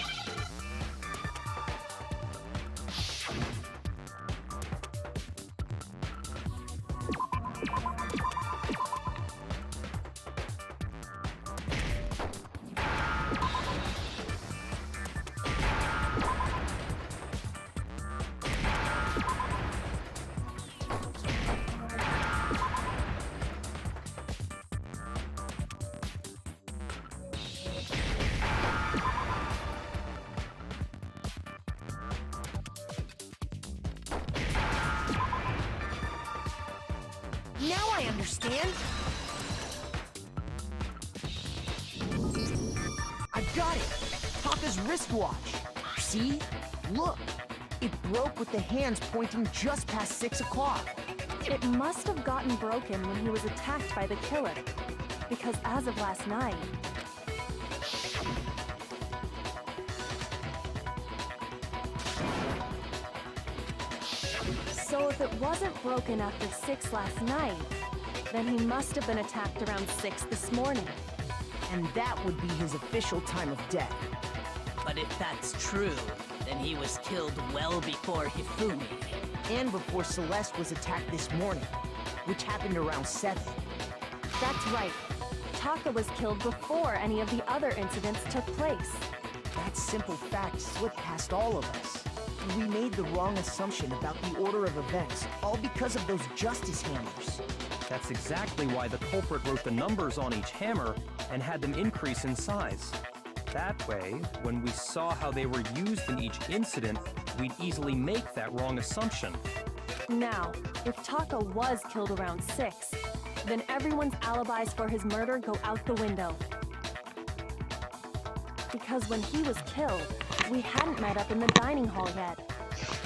Now I understand. I've got it. Taka's wristwatch. See? Look. It broke with the hands pointing just past 6 o'clock. It must have gotten broken when he was attacked by the killer, because as of last night... So if it wasn't broken after 6 last night, then he must have been attacked around 6 this morning. And that would be his official time of death. But if that's true, then he was killed well before Hifumi. And before Celeste was attacked this morning, which happened around 7. That's right. Taka was killed before any of the other incidents took place. That simple fact slipped past all of us. We made the wrong assumption about the order of events, all because of those justice hammers. That's exactly why the culprit wrote the numbers on each hammer and had them increase in size. That way, when we saw how they were used in each incident, we'd easily make that wrong assumption. Now, if Taka was killed around 6, then everyone's alibis for his murder go out the window. Because when he was killed, we hadn't met up in the dining hall yet.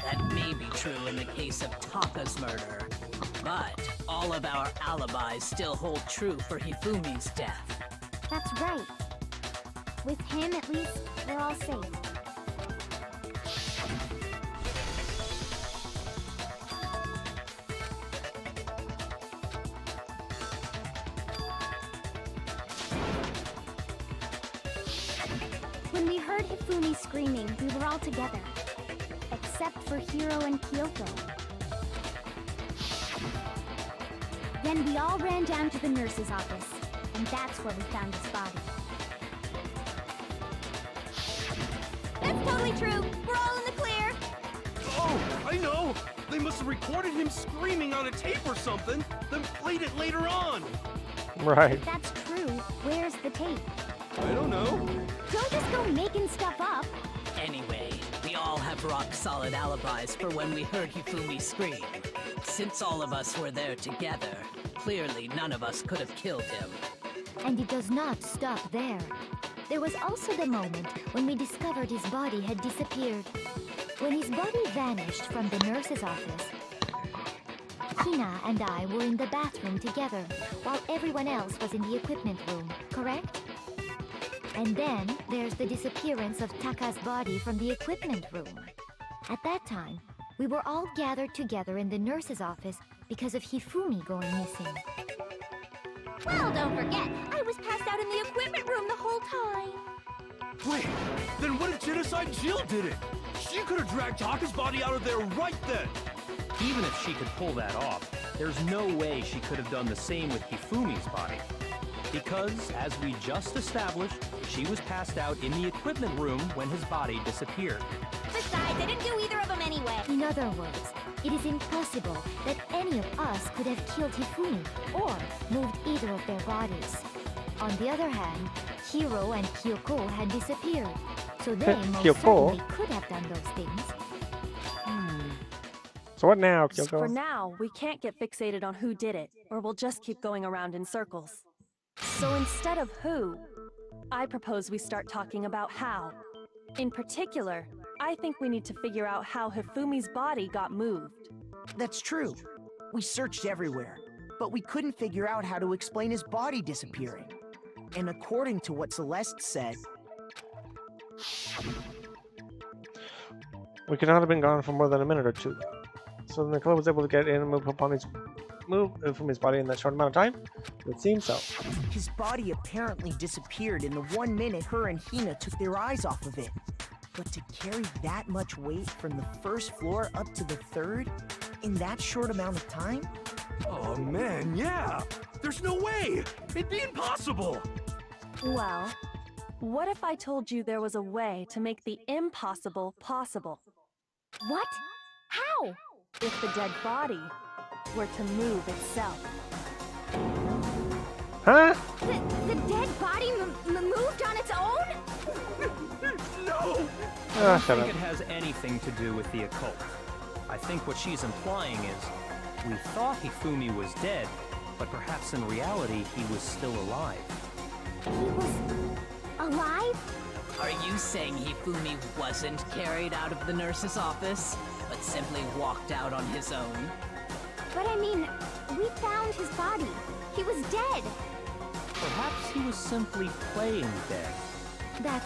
That may be true in the case of Taka's murder. But all of our alibis still hold true for Hifumi's death. That's right. With him, at least, we're all safe. When we heard Hifumi screaming, we were all together. Except for Hiro and Kyoko. Then we all ran down to the nurse's office, and that's where we found his body. That's totally true! We're all in the clear! Oh, I know! They must have recorded him screaming on a tape or something, then played it later on! Right. If that's true, where's the tape? I don't know. Don't just go making stuff up! Anyway, we all have rock-solid alibis for when we heard Hifumi scream. Since all of us were there together, clearly none of us could have killed him. And it does not stop there. There was also the moment when we discovered his body had disappeared. When his body vanished from the nurse's office, Hina and I were in the bathroom together, while everyone else was in the equipment room, correct? And then there's the disappearance of Taka's body from the equipment room. At that time, we were all gathered together in the nurse's office because of Hifumi going missing. Well, don't forget, I was passed out in the equipment room the whole time. Wait, then what if Genocide Jill did it? She could have dragged Taka's body out of there right then! Even if she could pull that off, there's no way she could have done the same with Hifumi's body. Because, as we just established, she was passed out in the equipment room when his body disappeared. Besides, I didn't do either of them anyway. In other words, it is impossible that any of us could have killed Hifumi or moved either of their bodies. On the other hand, Hiro and Kyoko had disappeared, so they most Kyoko? certainly could have done those things. So what now, Kyoko? For now, we can't get fixated on who did it, or we'll just keep going around in circles. So instead of who, I propose we start talking about how. In particular, I think we need to figure out how Hifumi's body got moved. That's true. We searched everywhere, but we couldn't figure out how to explain his body disappearing. And according to what Celeste said, We could not have been gone for more than a minute or two, though. So Nicole was able to get in and move from his body in that short amount of time? It would seem so. his body apparently disappeared in the 1 minute her and Hina took their eyes off of it. But to carry that much weight from the first floor up to the 3rd in that short amount of time? Oh man, yeah! There's no way! It'd be impossible! Well, what if I told you there was a way to make the impossible possible? What? How? If the dead body were to move itself. Huh? The dead body moved on its own? No! I don't Shut think up. it has anything to do with the occult. I think what she's implying is, we thought Hifumi was dead, but perhaps in reality he was still alive. He was alive? Are you saying Hifumi wasn't carried out of the nurse's office, but simply walked out on his own? But I mean, we found his body. He was dead. Perhaps he was simply playing dead. That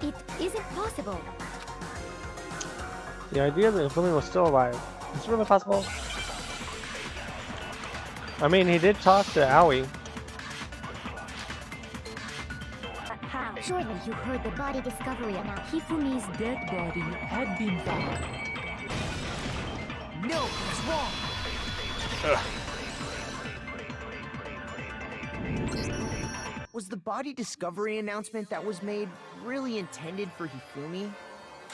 it isn't possible. The idea that Hifumi was still alive. Is it really possible? I mean, he did talk to Aoi. How? Surely you heard the body discovery announcement. Hifumi's Dead body had been found. No, it's wrong. Was the body discovery announcement that was made really intended for Hifumi?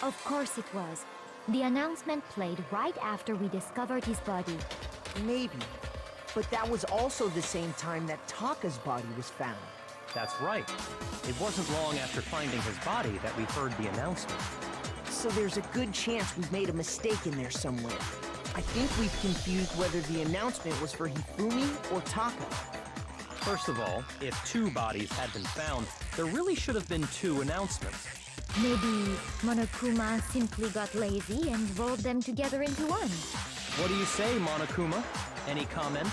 Of course it was. The announcement played right after we discovered his body. Maybe. But that was also the same time that Taka's body was found. That's right. It wasn't long after finding his body that we heard the announcement. So there's a good chance we've made a mistake in there somewhere. I think we've confused whether the announcement was for Hifumi or Taka. First of all, if 2 bodies had been found, there really should have been 2 announcements. Maybe Monokuma simply got lazy and rolled them together into one. What do you say, Monokuma? Any comment?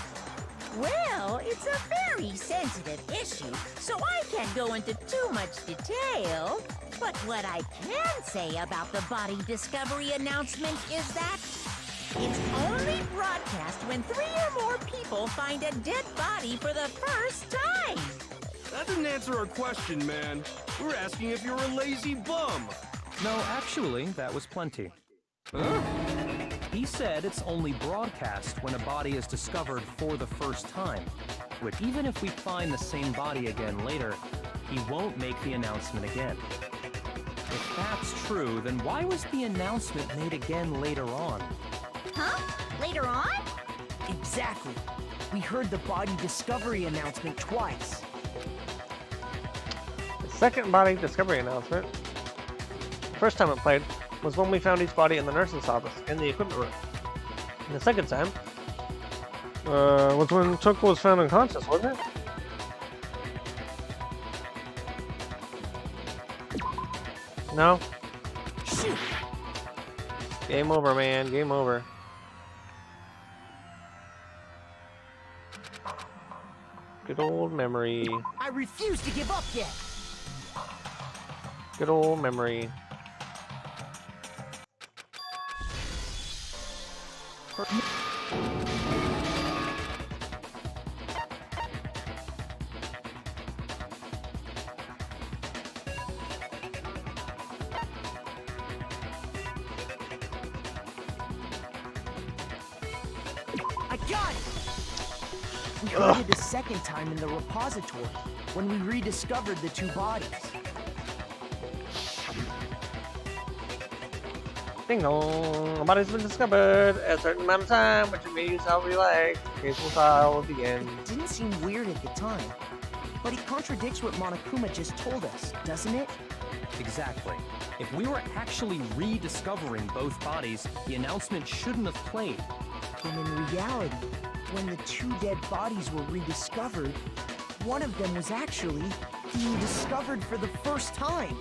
Well, it's a very sensitive issue, so I can't go into too much detail. But what I can say about the body discovery announcement is that it's only broadcast when 3 or more people find a dead body for the first time. That didn't answer our question, man. We were asking if you're a lazy bum. No, actually, that was plenty. Huh? He said it's only broadcast when a body is discovered for the first time, which even if we find the same body again later, he won't make the announcement again. If that's true, then why was the announcement made again later on? Huh? Later on? Exactly. We heard the body discovery announcement twice. The second body discovery announcement, the first time it played, was when we found his body in the nurse's office, in the equipment room. And the second time, was when Choco was found unconscious, wasn't it? No? Shoot! Game over, man. Game over. Good old memory. I refuse to give up yet! Good old memory. I got it! We heard it a second time in the repository, when we rediscovered the 2 bodies. Ding dong! A body's been discovered at a certain amount of time, which you may use however you like. Casual style will begin. It didn't seem weird at the time, but it contradicts what Monokuma just told us, doesn't it? Exactly. If we were actually rediscovering both bodies, the announcement shouldn't have played. And in reality, when the 2 dead bodies were rediscovered, one of them was actually being discovered for the first time.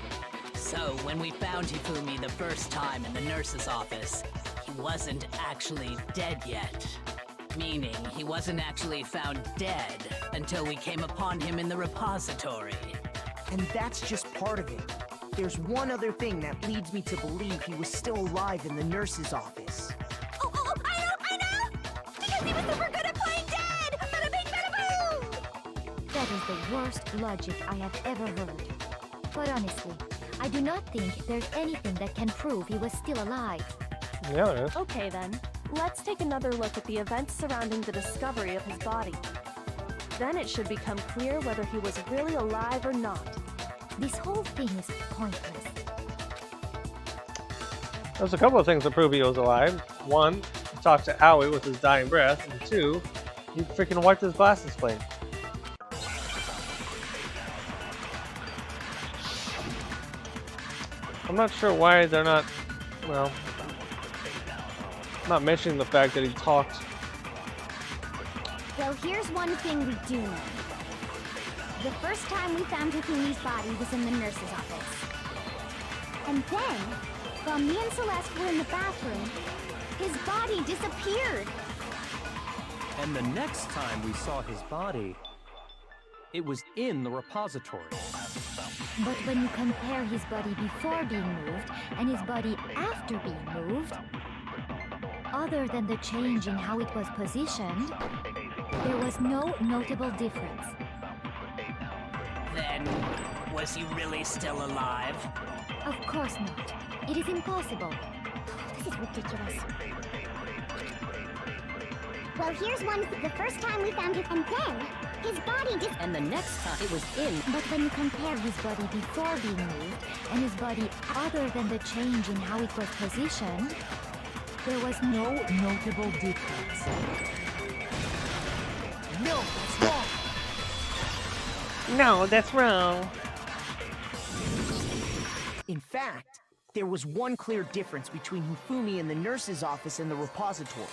So, when we found Hifumi the first time in the nurse's office, he wasn't actually dead yet. Meaning, he wasn't actually found dead until we came upon him in the repository. And that's just part of it. There's one other thing that leads me to believe he was still alive in the nurse's office. Oh, I know! Because he was super good at playing dead! Bada bing, bada boom! That is the worst logic I have ever heard. But honestly, I do not think there's anything that can prove he was still alive. Yeah, there is. Okay then, let's take another look at the events surrounding the discovery of his body. Then it should become clear whether he was really alive or not. This whole thing is pointless. There's a couple of things to prove he was alive. 1, he talked to Aoi with his dying breath, and 2, he freaking wiped his glasses clean. I'm not sure why they're not, well, not mentioning the fact that he talked. Well, here's one thing we do know. The first time we found Hifumi's body was in the nurse's office. And then, while me and Celeste were in the bathroom, his body disappeared. And the next time we saw his body, it was in the repository. But when you compare his body before being moved and his body after being moved, other than the change in how it was positioned, there was no notable difference. Then, Was he really still alive? Of course not. It is impossible. This is ridiculous. Well, here's one. The first time we found it, and then his body just... And the next time it was in. But when you compare his body before being moved and his body other than the change in how it was positioned, there was no notable difference. No, that's wrong. No, that's wrong. In fact, there was one clear difference between Hifumi in the nurse's office and the repository.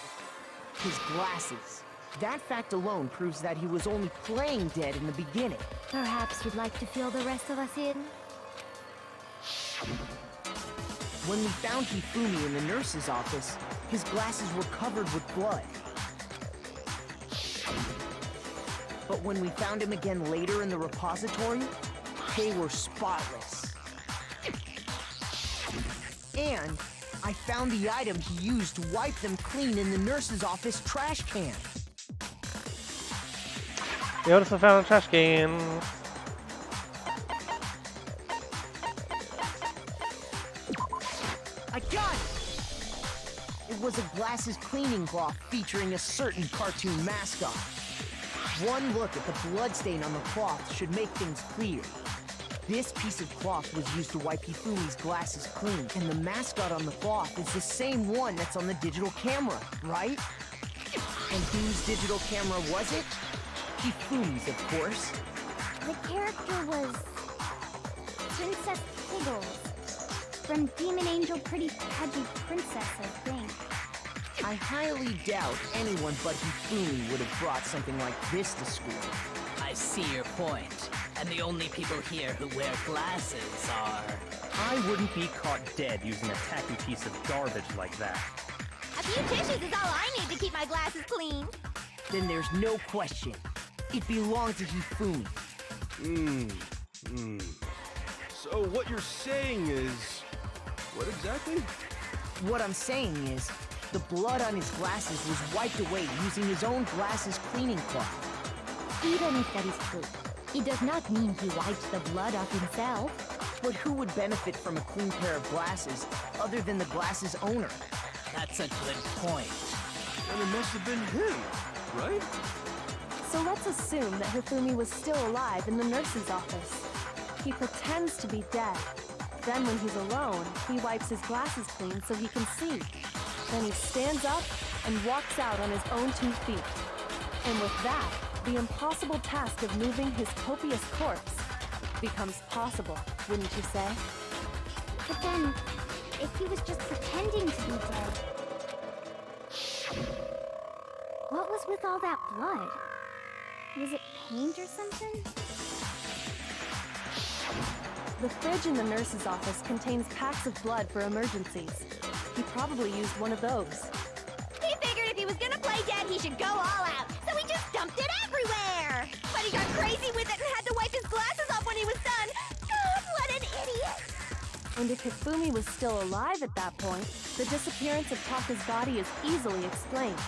His glasses. That fact alone proves that he was only playing dead in the beginning. Perhaps you'd like to fill the rest of us in? When we found Hifumi in the nurse's office, his glasses were covered with blood. But when we found him again later in the repository, they were spotless. And I found the item he used to wipe them clean in the nurse's office trash can. You also found a trash can. I got it! It was a glasses cleaning cloth featuring a certain cartoon mascot. One look at the bloodstain on the cloth should make things clear. This piece of cloth was used to wipe Hifumi's glasses clean, and the mascot on the cloth is the same one that's on the digital camera, right? And whose digital camera was it? Hifumi's, of course. The character was... Princess Piggles. From Demon Angel Pretty Pudgy Princess, I think. I highly doubt anyone but Hifumi would have brought something like this to school. I see your point. And the only people here who wear glasses are... I wouldn't be caught dead using a tacky piece of garbage like that. A few tissues is all I need to keep my glasses clean. Then there's no question. It belonged to Hifumi. So what you're saying is... What exactly? What I'm saying is, the blood on his glasses was wiped away using his own glasses cleaning cloth. Even if that is true, it does not mean he wiped the blood off himself. But who would benefit from a clean pair of glasses other than the glasses owner? That's a good point. And it must have been him, right? So let's assume that Hifumi was still alive in the nurse's office. He pretends to be dead. Then when he's alone, he wipes his glasses clean so he can see. Then he stands up and walks out on his own 2 feet. And with that, the impossible task of moving his copious corpse becomes possible, wouldn't you say? But then, if he was just pretending to be dead... What was with all that blood? Was it paint or something? The fridge in the nurse's office contains packs of blood for emergencies. He probably used one of those. He figured if he was gonna play dead, he should go all out, so he just dumped it everywhere! But he got crazy with it and had to wipe his glasses off when he was done! God, what an idiot! And if Hifumi was still alive at that point, the disappearance of Taka's body is easily explained.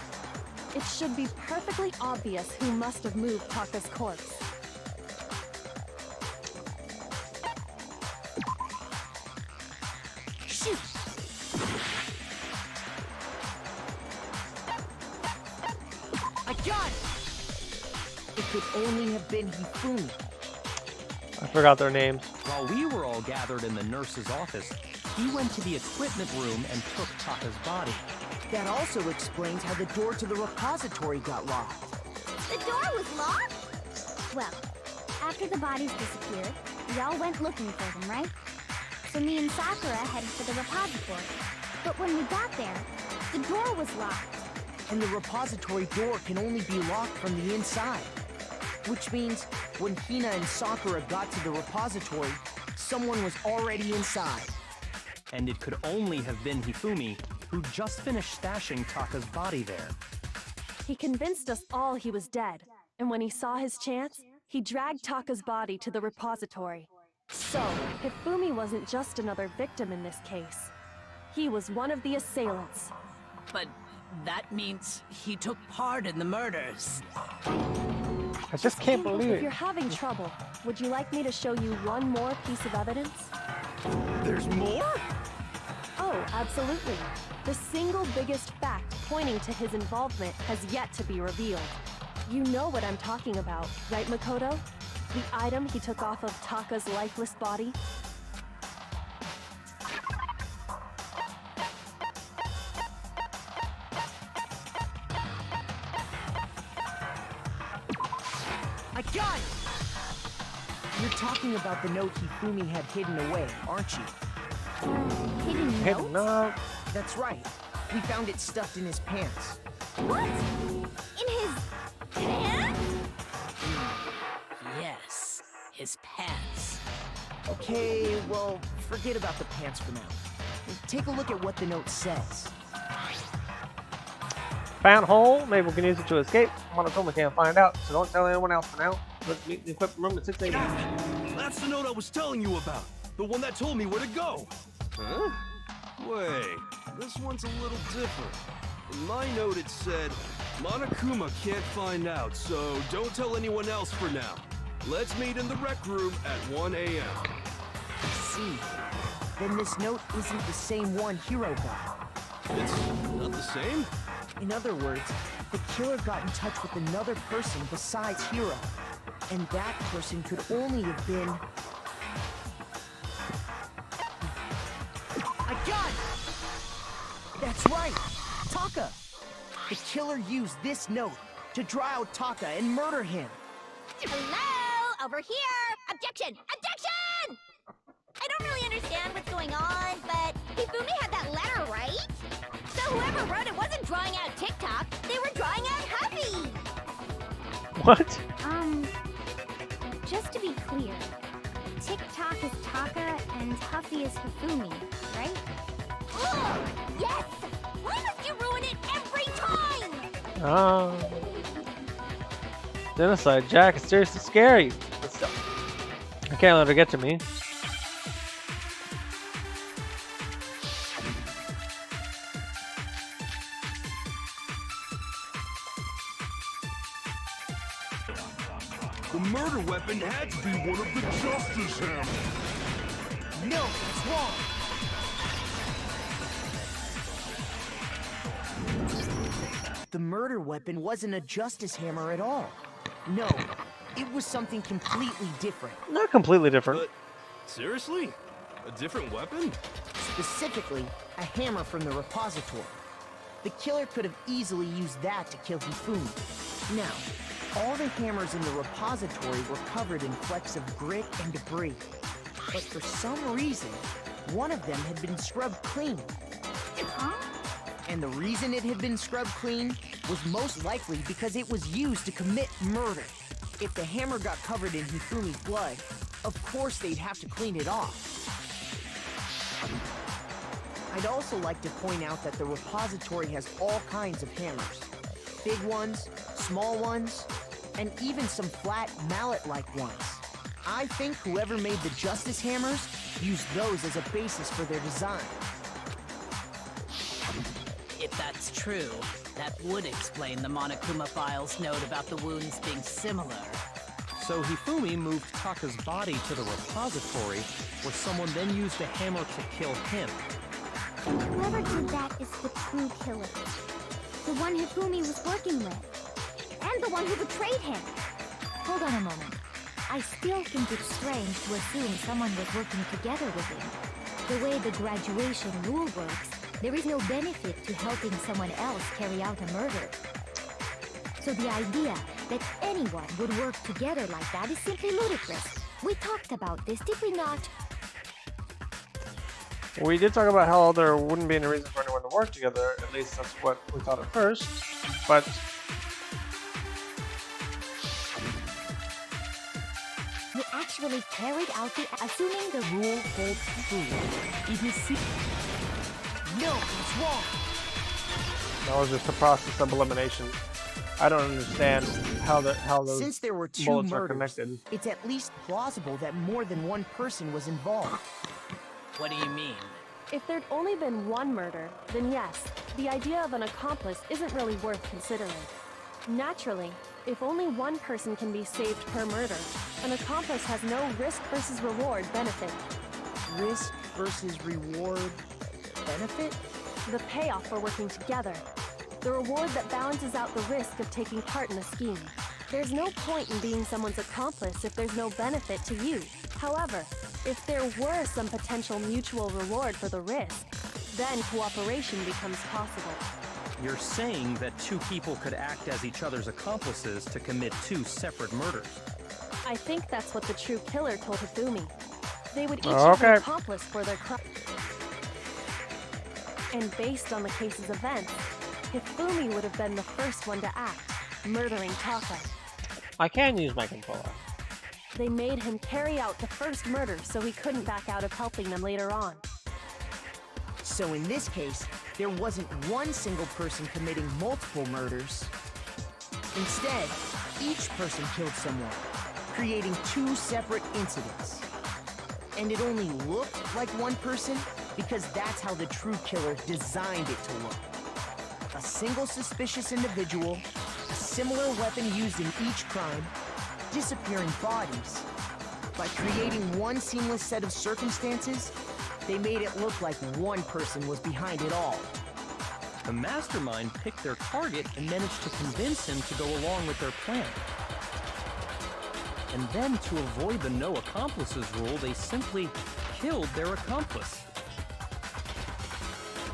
It should be perfectly obvious who must have moved Taka's corpse. Shoot! I got it! It could only have been Hifumi. I forgot their names. While we were all gathered in the nurse's office, he went to the equipment room and took Taka's body. That also explains how the door to the repository got locked. The door was locked? Well, after the bodies disappeared, we all went looking for them, right? So me and Sakura headed for the repository. But when we got there, the door was locked. And the repository door can only be locked from the inside. Which means, when Hina and Sakura got to the repository, someone was already inside. And it could only have been Hifumi, who just finished stashing Taka's body there. He convinced us all he was dead, and when he saw his chance, he dragged Taka's body to the repository. So, Hifumi wasn't just another victim in this case. He was one of the assailants. But that means he took part in the murders. I just can't Look, believe if it. you're having trouble, would you like me to show you one more piece of evidence? There's more? Oh, absolutely. The single biggest fact pointing to his involvement has yet to be revealed. You know what I'm talking about, right, Makoto? The item he took off of Taka's lifeless body? I got it! You're talking about the note Hifumi had hidden away, aren't you? Hidden Hidden note? up. That's right. We found it stuffed in his pants. What? In his pants? Yes, his pants. Okay, well, forget about the pants for now. Take a look at what the note says. Found hole. Maybe we can use it to escape. Monokuma can't find out, so don't tell anyone else for now. Let's meet in the equipment room at 6 a.m. That's the note I was telling you about. The one that told me where to go. Huh? Wait, this one's a little different. In my note it said, Monokuma can't find out, so don't tell anyone else for now. Let's meet in the rec room at 1 a.m. I see. Then this note isn't the same one Hiro got. It's not the same? In other words, the killer got in touch with another person besides Hiro. And that person could only have been... I got it! That's right! Taka! The killer used this note to draw out Taka and murder him. Hello? Over here! Objection! Objection! I don't really understand what's going on, but Hifumi had that letter, right? So whoever wrote it wasn't drawing out TikTok, they were drawing out Happy! What? Just to be clear, TikTok is Taka and Huffy is Hifumi, right? Ugh! Yes! Why must you ruin it every time? Genocide Jack is seriously scary. I can't let her get to me. The murder weapon had to be one of the Justice Hammers. No, it's wrong! The murder weapon wasn't a justice hammer at all. No, it was something completely different. Not completely different. But seriously? A different weapon? Specifically, a hammer from the repository. The killer could have easily used that to kill Hifumi. Now, all the hammers in the repository were covered in flecks of grit and debris. But for some reason, one of them had been scrubbed clean. Huh? And the reason it had been scrubbed clean was most likely because it was used to commit murder. If the hammer got covered in Hifumi's blood, of course they'd have to clean it off. I'd also like to point out that the repository has all kinds of hammers. Big ones, small ones, and even some flat mallet-like ones. I think whoever made the Justice Hammers used those as a basis for their design. If that's true, that would explain the Monokuma file's note about the wounds being similar. So Hifumi moved Taka's body to the repository, where someone then used the hammer to kill him. Whoever did that is the true killer. The one Hifumi was working with. And the one who betrayed him. Hold on a moment. I still think it's strange to assume someone was working together with him. The way the graduation rule works, there is no benefit to helping someone else carry out a murder. So the idea that anyone would work together like that is simply ludicrous. We talked about this, did we not? We did talk about how there wouldn't be any reason for anyone to work together. At least that's what we thought at first. But You actually carried out the... Assuming the rule holds true, it is... No, it's wrong! that was just a process of elimination. I don't understand how those Since there were two bullets are murders, connected. it's at least plausible that more than one person was involved. What do you mean? If there'd only been one murder, then yes, the idea of an accomplice isn't really worth considering. Naturally, If only one person can be saved per murder, an accomplice has no risk versus reward benefit. Risk versus reward benefit? The payoff for working together. The reward that balances out the risk of taking part in a scheme. There's no point in being someone's accomplice if there's no benefit to you. However, if there were some potential mutual reward for the risk, then cooperation becomes possible. You're saying that two people could act as each other's accomplices to commit two separate murders. I think that's what the true killer told Hifumi. They would each Okay. have an accomplice for their crime. And based on the case's events, Hifumi would have been the first one to act, murdering Taka. I can use my controller. They made him carry out the first murder so he couldn't back out of helping them later on. So in this case, there wasn't one single person committing multiple murders. Instead, each person killed someone, creating two separate incidents. And it only looked like one person because that's how the true killer designed it to look. A single suspicious individual, a similar weapon used in each crime, disappearing bodies. By creating one seamless set of circumstances, they made it look like one person was behind it all. The mastermind picked their target and managed to convince him to go along with their plan. And then, to avoid the no accomplices rule, they simply killed their accomplice.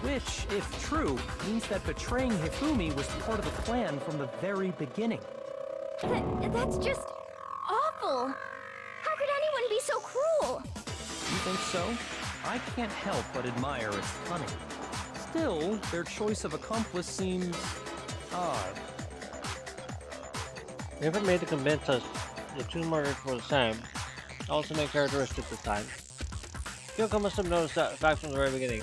Which, if true, means that betraying Hifumi was part of the plan from the very beginning. That's just awful. How could anyone be so cruel? You think so? I can't help but admire its cunning. Still, their choice of accomplice seems odd. If it made to convince us the two murders were the same, also main characteristics this time. Kyoko must have noticed that fact from the very beginning.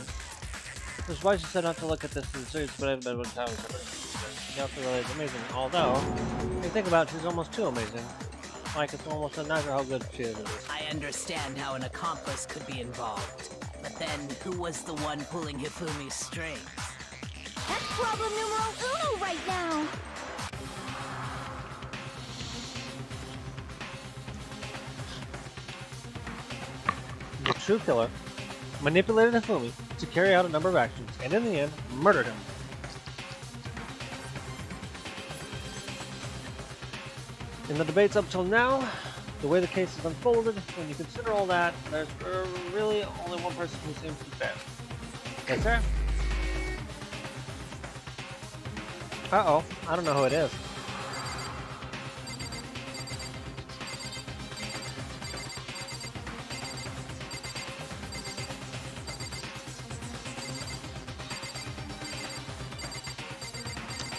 This is why she said not to look at this in the series, but I've been with time she also really is amazing. Although, if you think about it, she's almost too amazing. Like, it's almost unnatural how good she is at this. I understand how an accomplice could be involved. But then, who was the one pulling Hifumi's strings? That's problem numero uno right now. The true killer manipulated Hifumi to carry out a number of actions, and in the end, murdered him. In the debates up till now, the way the case has unfolded, when you consider all that, there's really only one person who seems to be fair. Yes, sir? Uh-oh, I don't know who it is.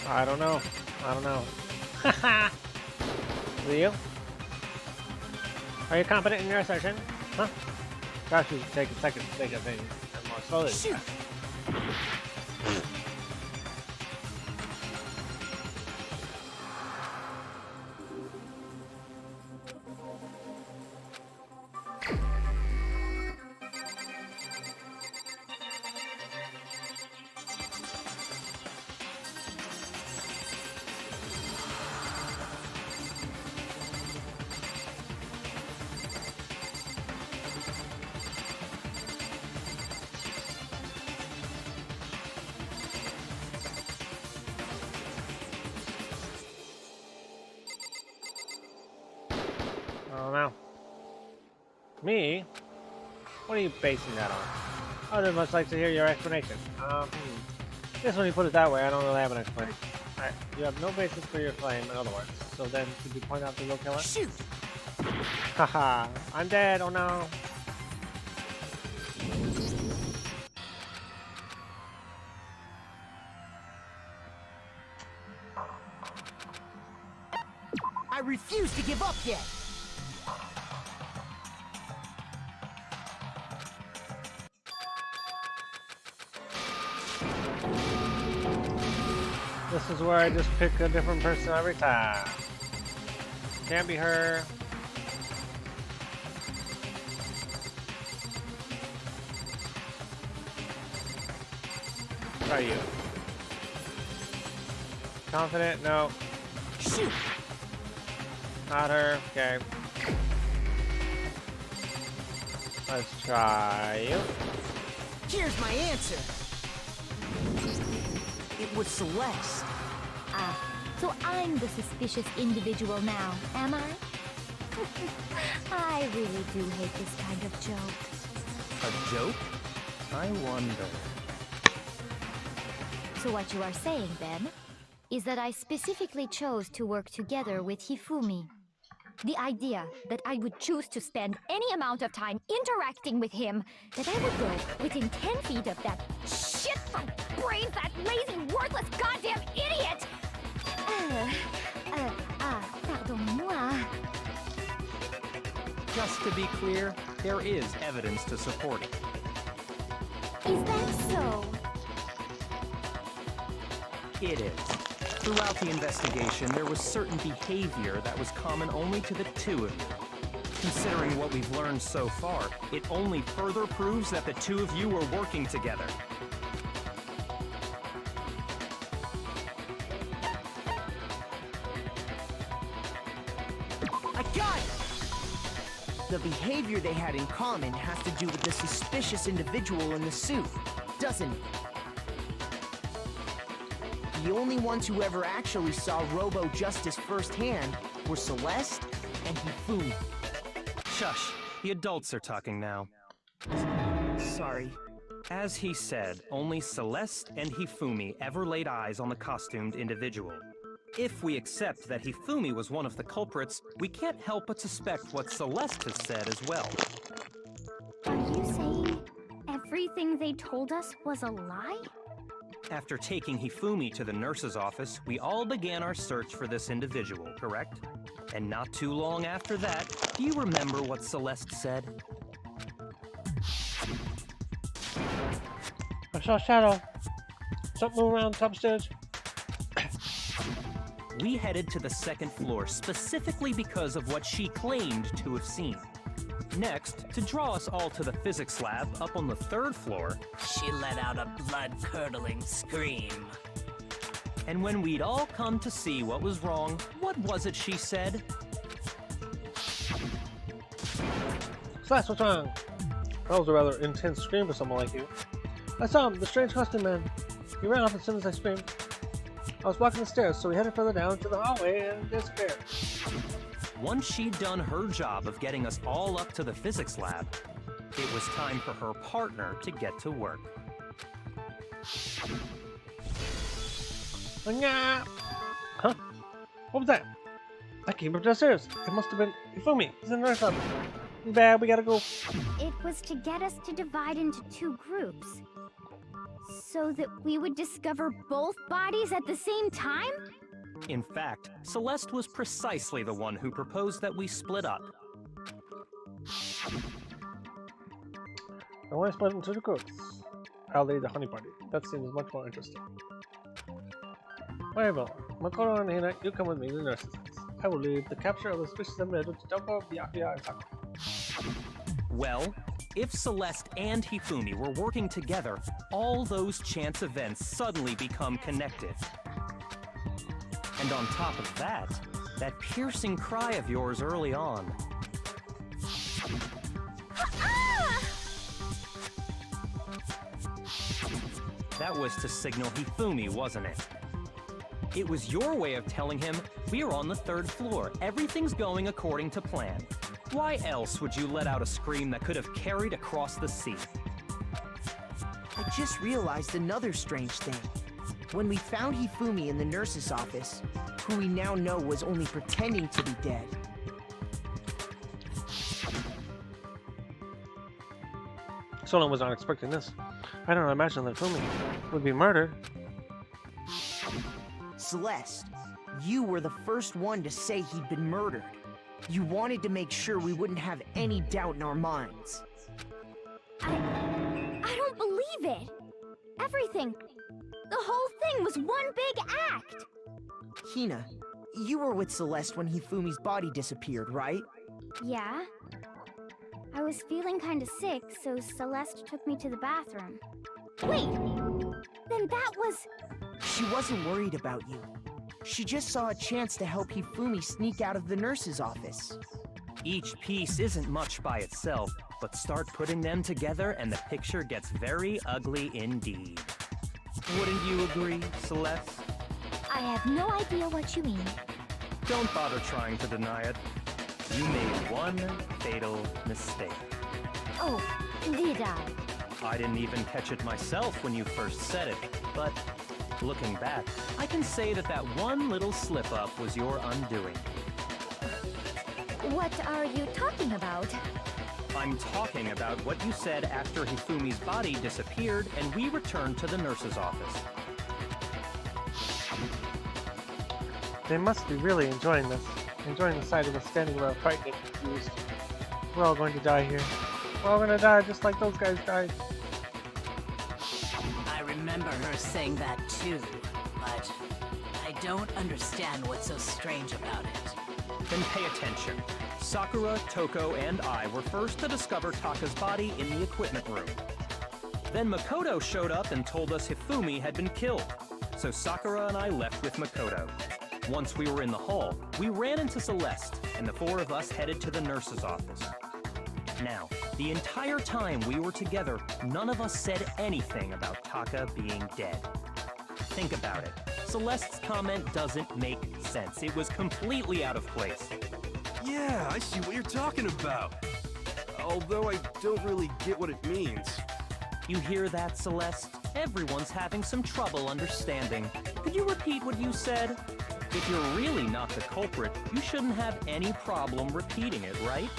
I don't know. Haha! Is it you? Are you confident in your assertion? Huh? Gosh, you should take a second to think of things more slowly. Shoot! Oh no. Me? What are you basing that on? I would much like to hear your explanation. Guess when you put it that way, I don't really have an explanation. Alright, you have no basis for your claim, in other words. So then, could you point out the real killer? Shoot! Haha, I'm dead, oh no. I refuse to give up yet! This is where I just pick a different person every time. Can't be her. Try you. Confident? No. Shoot! Not her. Okay. Let's try you. Here's my answer. It was Celeste. Ah, so I'm the suspicious individual now, am I? I really do hate this kind of joke. A joke? I wonder. So what you are saying, then, is that I specifically chose to work together with Hifumi. The idea that I would choose to spend any amount of time interacting with him, that I would go within 10 feet of that shit from brains, that lazy, worthless goddamn idiot! Pardonnez-moi. Just to be clear, there is evidence to support it. Is that so? It is. Throughout the investigation, there was certain behavior that was common only to the two of you. Considering what we've learned so far, it only further proves that the two of you were working together. I got it! The behavior they had in common has to do with the suspicious individual in the suit, doesn't it? The only ones who ever actually saw Robo-Justice firsthand were Celeste and Hifumi. Shush, the adults are talking now. Sorry. As he said, only Celeste and Hifumi ever laid eyes on the costumed individual. If we accept that Hifumi was one of the culprits, we can't help but suspect what Celeste has said as well. Are you saying everything they told us was a lie? After taking Hifumi to the nurse's office, we all began our search for this individual, correct? And not too long after that, do you remember what Celeste said? I saw a shadow. Something moving around upstairs. We headed to the second floor specifically because of what she claimed to have seen. Next, to draw us all to the physics lab up on the third floor, She let out a blood-curdling scream. and when we'd all come to see what was wrong, what was it she said? Slash, what's wrong? That was a rather intense scream for someone like you. I saw him, the strange costume man. He ran off as soon as I screamed. I was walking the stairs, so we headed further down to the hallway and disappeared. Once she'd done her job of getting us all up to the physics lab, it was time for her partner to get to work. Huh? What was that? I came up the stairs. It must have been Hifumi. He's in the nurse office. Too bad, we gotta go. It was to get us to divide into two groups. So that we would discover both bodies at the same time? In fact, Celeste was precisely the one who proposed that we split up. I want to split into the groups. I'll lead the honey party. That seems much more interesting. Whatever. Makoto and Hina, you come with me to the nurse's house. I will lead the capture of the suspicious individual to Toko, Byakuya, and Sakura. Well, if Celeste and Hifumi were working together, all those chance events suddenly become connected. And on top of that, that piercing cry of yours early on. That was to signal Hifumi, wasn't it? It was your way of telling him, we're on the third floor, everything's going according to plan. Why else would you let out a scream that could have carried across the sea? I just realized another strange thing. When we found Hifumi in the nurse's office, who we now know was only pretending to be dead, Someone was not expecting this. I don't imagine that Hifumi would be murdered. Celeste, you were the first one to say he'd been murdered. You wanted to make sure we wouldn't have any doubt in our minds. I don't believe it. Everything. The whole thing was one big act. Hina, you were with Celeste when Hifumi's body disappeared, right? Yeah. I was feeling kind of sick, so Celeste took me to the bathroom. Wait! Then that was... She wasn't worried about you. She just saw a chance to help Hifumi sneak out of the nurse's office. Each piece isn't much by itself, but start putting them together and the picture gets very ugly indeed. Wouldn't you agree, Celeste? I have no idea what you mean. Don't bother trying to deny it. You made one fatal mistake. Oh, did I? I didn't even catch it myself when you first said it, but looking back, I can say that that one little slip-up was your undoing. What are you talking about? I'm talking about what you said after Hifumi's body disappeared and we returned to the nurse's office. They must be really enjoying this. Enjoying the sight of us standing around frightened and confused. We're all going to die here. We're all going to die just like those guys died. I remember her saying that too, but I don't understand what's so strange about it. Then pay attention. Sakura, Toko, and I were first to discover Taka's body in the equipment room. Then Makoto showed up and told us Hifumi had been killed. So Sakura and I left with Makoto. Once we were in the hall, we ran into Celeste, and the four of us headed to the nurse's office. Now, the entire time we were together, none of us said anything about Taka being dead. Think about it. Celeste's comment doesn't make sense. It was completely out of place. Yeah, I see what you're talking about. Although I don't really get what it means. You hear that, Celeste? Everyone's having some trouble understanding. Could you repeat what you said? If you're really not the culprit, you shouldn't have any problem repeating it, right?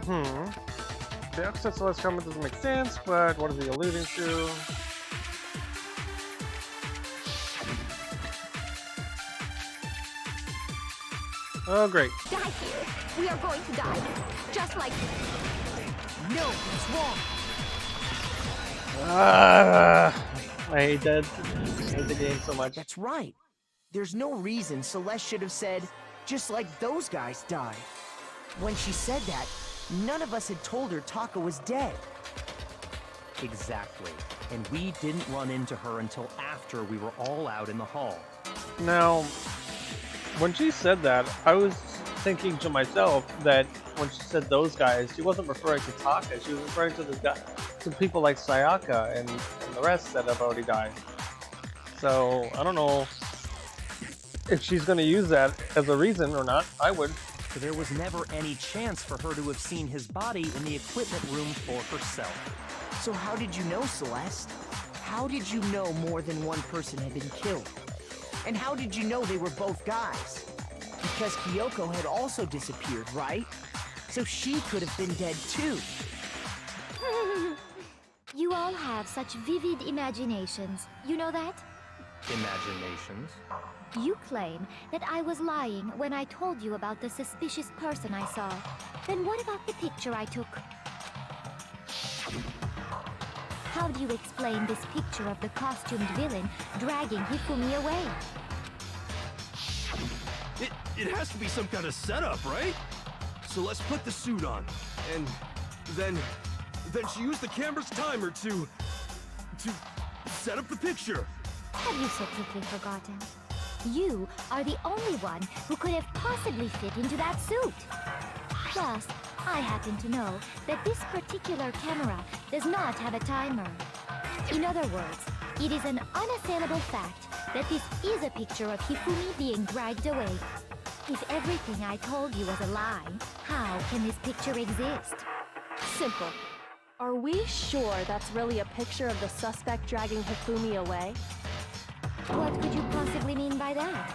The opposite Celeste comment doesn't make sense, but what is he alluding to? Oh, great. Die here. We are going to die. Just like... No, it's wrong. I hate that. I hate the game so much. That's right. There's no reason Celeste should have said, just like those guys died. When she said that, none of us had told her Taka was dead. Exactly. And we didn't run into her until after we were all out in the hall. Now, when she said that, I was thinking to myself that when she said those guys, she wasn't referring to Taka. She was referring to to people like Sayaka and the rest that have already died. So I don't know if she's going to use that as a reason or not. I would. So there was never any chance for her to have seen his body in the equipment room for herself. So how did you know, Celeste? How did you know more than one person had been killed? And how did you know they were both guys? Because Kyoko had also disappeared, right? So she could have been dead too. You all have such vivid imaginations. You know that? Imaginations? You claim that I was lying when I told you about the suspicious person I saw. Then what about the picture I took? How do you explain this picture of the costumed villain dragging Hifumi away? It has to be some kind of setup, right? So let's put the suit on, and then she used the camera's timer to set up the picture. Have you so quickly forgotten? You are the only one who could have possibly fit into that suit. Plus, I happen to know that this particular camera does not have a timer. In other words, it is an unassailable fact that this is a picture of Hifumi being dragged away. If everything I told you was a lie, how can this picture exist? Simple. Are we sure that's really a picture of the suspect dragging Hifumi away? What could you possibly mean by that?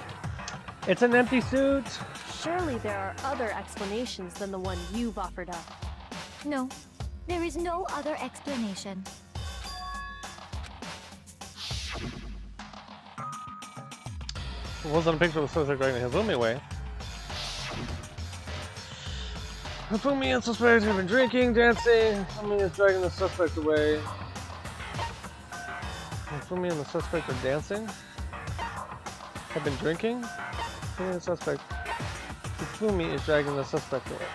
It's an empty suit. Surely there are other explanations than the one you've offered up. No, there is no other explanation. It wasn't a picture of the suspect dragging Hifumi away. Hifumi and suspect have been drinking, dancing. Hifumi is dragging the suspect away. Hifumi and the suspect are dancing. Have been drinking. Hifumi and the suspect. Hifumi is dragging the suspect away.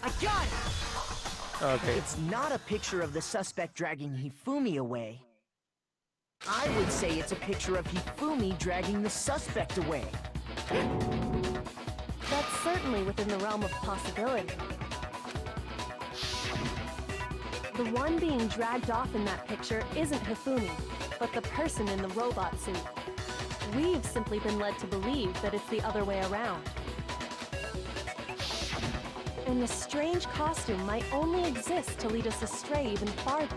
I got it! Okay. It's not a picture of the suspect dragging Hifumi away. I would say it's a picture of Hifumi dragging the suspect away. That's certainly within the realm of possibility. The one being dragged off in that picture isn't Hifumi, but the person in the robot suit. We've simply been led to believe that it's the other way around. And the strange costume might only exist to lead us astray even farther.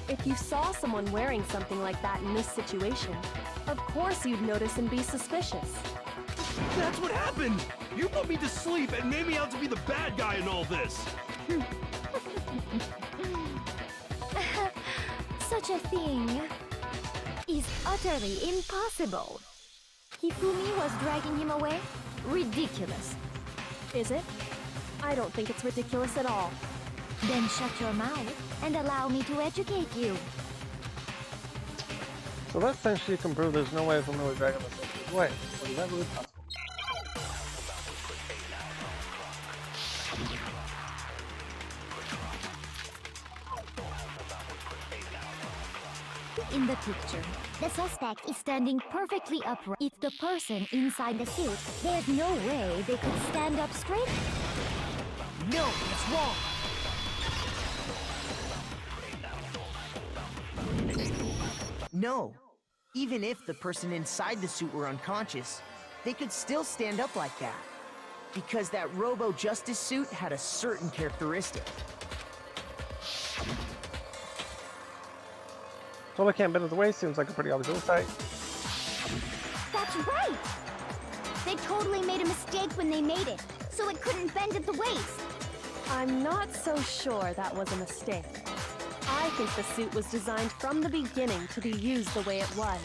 If you saw someone wearing something like that in this situation, of course you'd notice and be suspicious. That's what happened! You put me to sleep and made me out to be the bad guy in all this! Such a thing is utterly impossible. Hifumi was dragging him away? Ridiculous. Is it? I don't think it's ridiculous at all. Then shut your mouth and allow me to educate you. So that essentially can prove there's no way Hifumi was dragging the suspect away. So is that really possible? In the picture, the suspect is standing perfectly upright. If the person inside the suit, there's no way they could stand up straight. No, it's wrong. No. Even if the person inside the suit were unconscious, they could still stand up like that. Because that Robo-Justice suit had a certain characteristic. Totally can't bend at the waist seems like a pretty obvious insight. That's right! They totally made a mistake when they made it, so it couldn't bend at the waist. I'm not so sure that was a mistake. I think the suit was designed from the beginning to be used the way it was.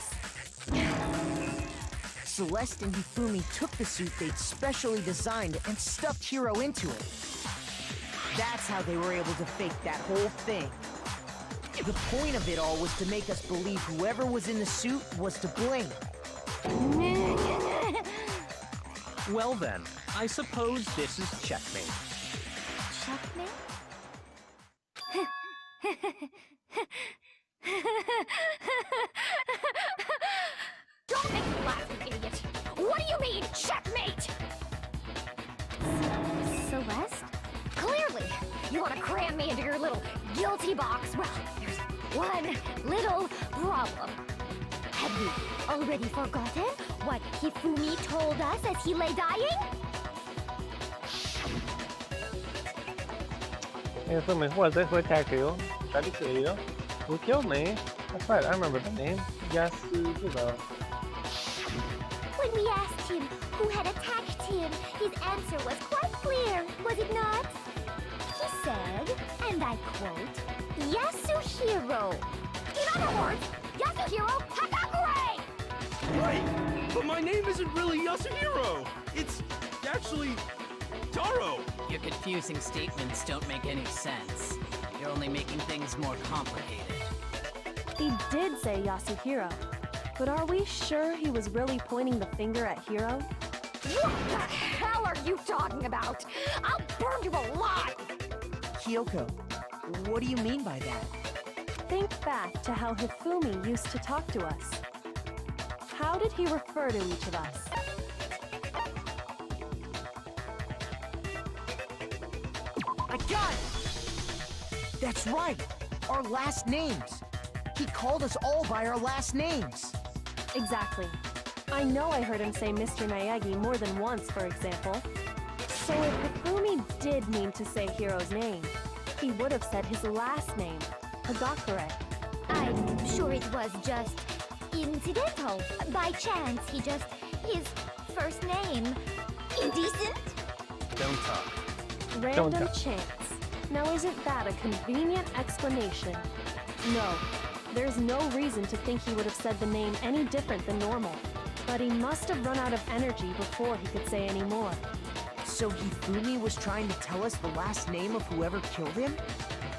Celeste and Hifumi took the suit they'd specially designed and stuffed Hiro into it. That's how they were able to fake that whole thing. The point of it all was to make us believe whoever was in the suit was to blame. Well then, I suppose this is checkmate. Checkmate? Don't make me laugh, you idiot! What do you mean, checkmate? Celeste? Clearly, you want to cram me into your little guilty box. Well, there's one little problem. Have you already forgotten what Hifumi told us as he lay dying? Hifumi was it who attacked you? Tried to kill you? Who killed me? That's right, I remember the name. Yasuhiro. When we asked him who had attacked him, his answer was quite clear, was it not? He said, and I quote, Yasuhiro. In other words, Yasuhiro Hakakure! Right! But my name isn't really Yasuhiro! It's actually Taro! Your confusing statements don't make any sense. You're only making things more complicated. He did say Yasuhiro, but are we sure he was really pointing the finger at Hiro? What the hell are you talking about? I'll burn you alive! Kyoko, what do you mean by that? Think back to how Hifumi used to talk to us. How did he refer to each of us? I got it! That's right! Our last names! He called us all by our last names! Exactly. I know I heard him say Mr. Naegi more than once, for example. So if Hifumi did mean to say Hiro's name, he would have said his last name, Hagakure. I'm sure it was just incidental. By chance, his first name. Indecent? Don't talk. Random chance. Now isn't that a convenient explanation? No, there's no reason to think he would have said the name any different than normal. But he must have run out of energy before he could say any more. So Hifumi was trying to tell us the last name of whoever killed him?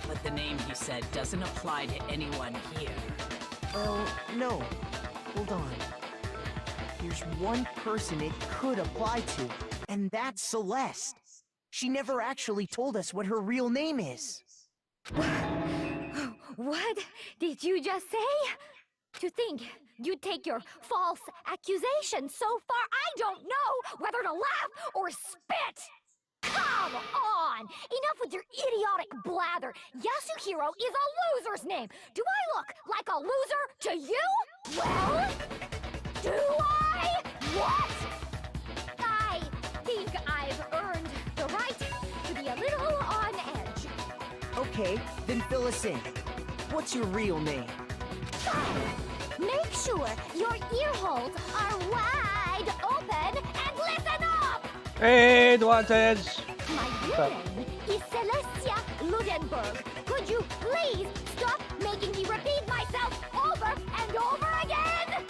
But the name he said doesn't apply to anyone here. Oh, no. Hold on. There's one person it could apply to, and that's Celeste. She never actually told us what her real name is. What did you just say? To think you'd take your false accusation so far, I don't know whether to laugh or spit! Come on! Enough with your idiotic blather! Yasuhiro is a loser's name! Do I look like a loser to you? Well, do I? What? I think I've earned the right to be a little on edge. Okay, then fill us in. What's your real name? Make sure your ear holes are wide open and listen up! Hey, Duantes! My real name is Celestia Ludenberg. Could you please stop making me repeat myself over and over again?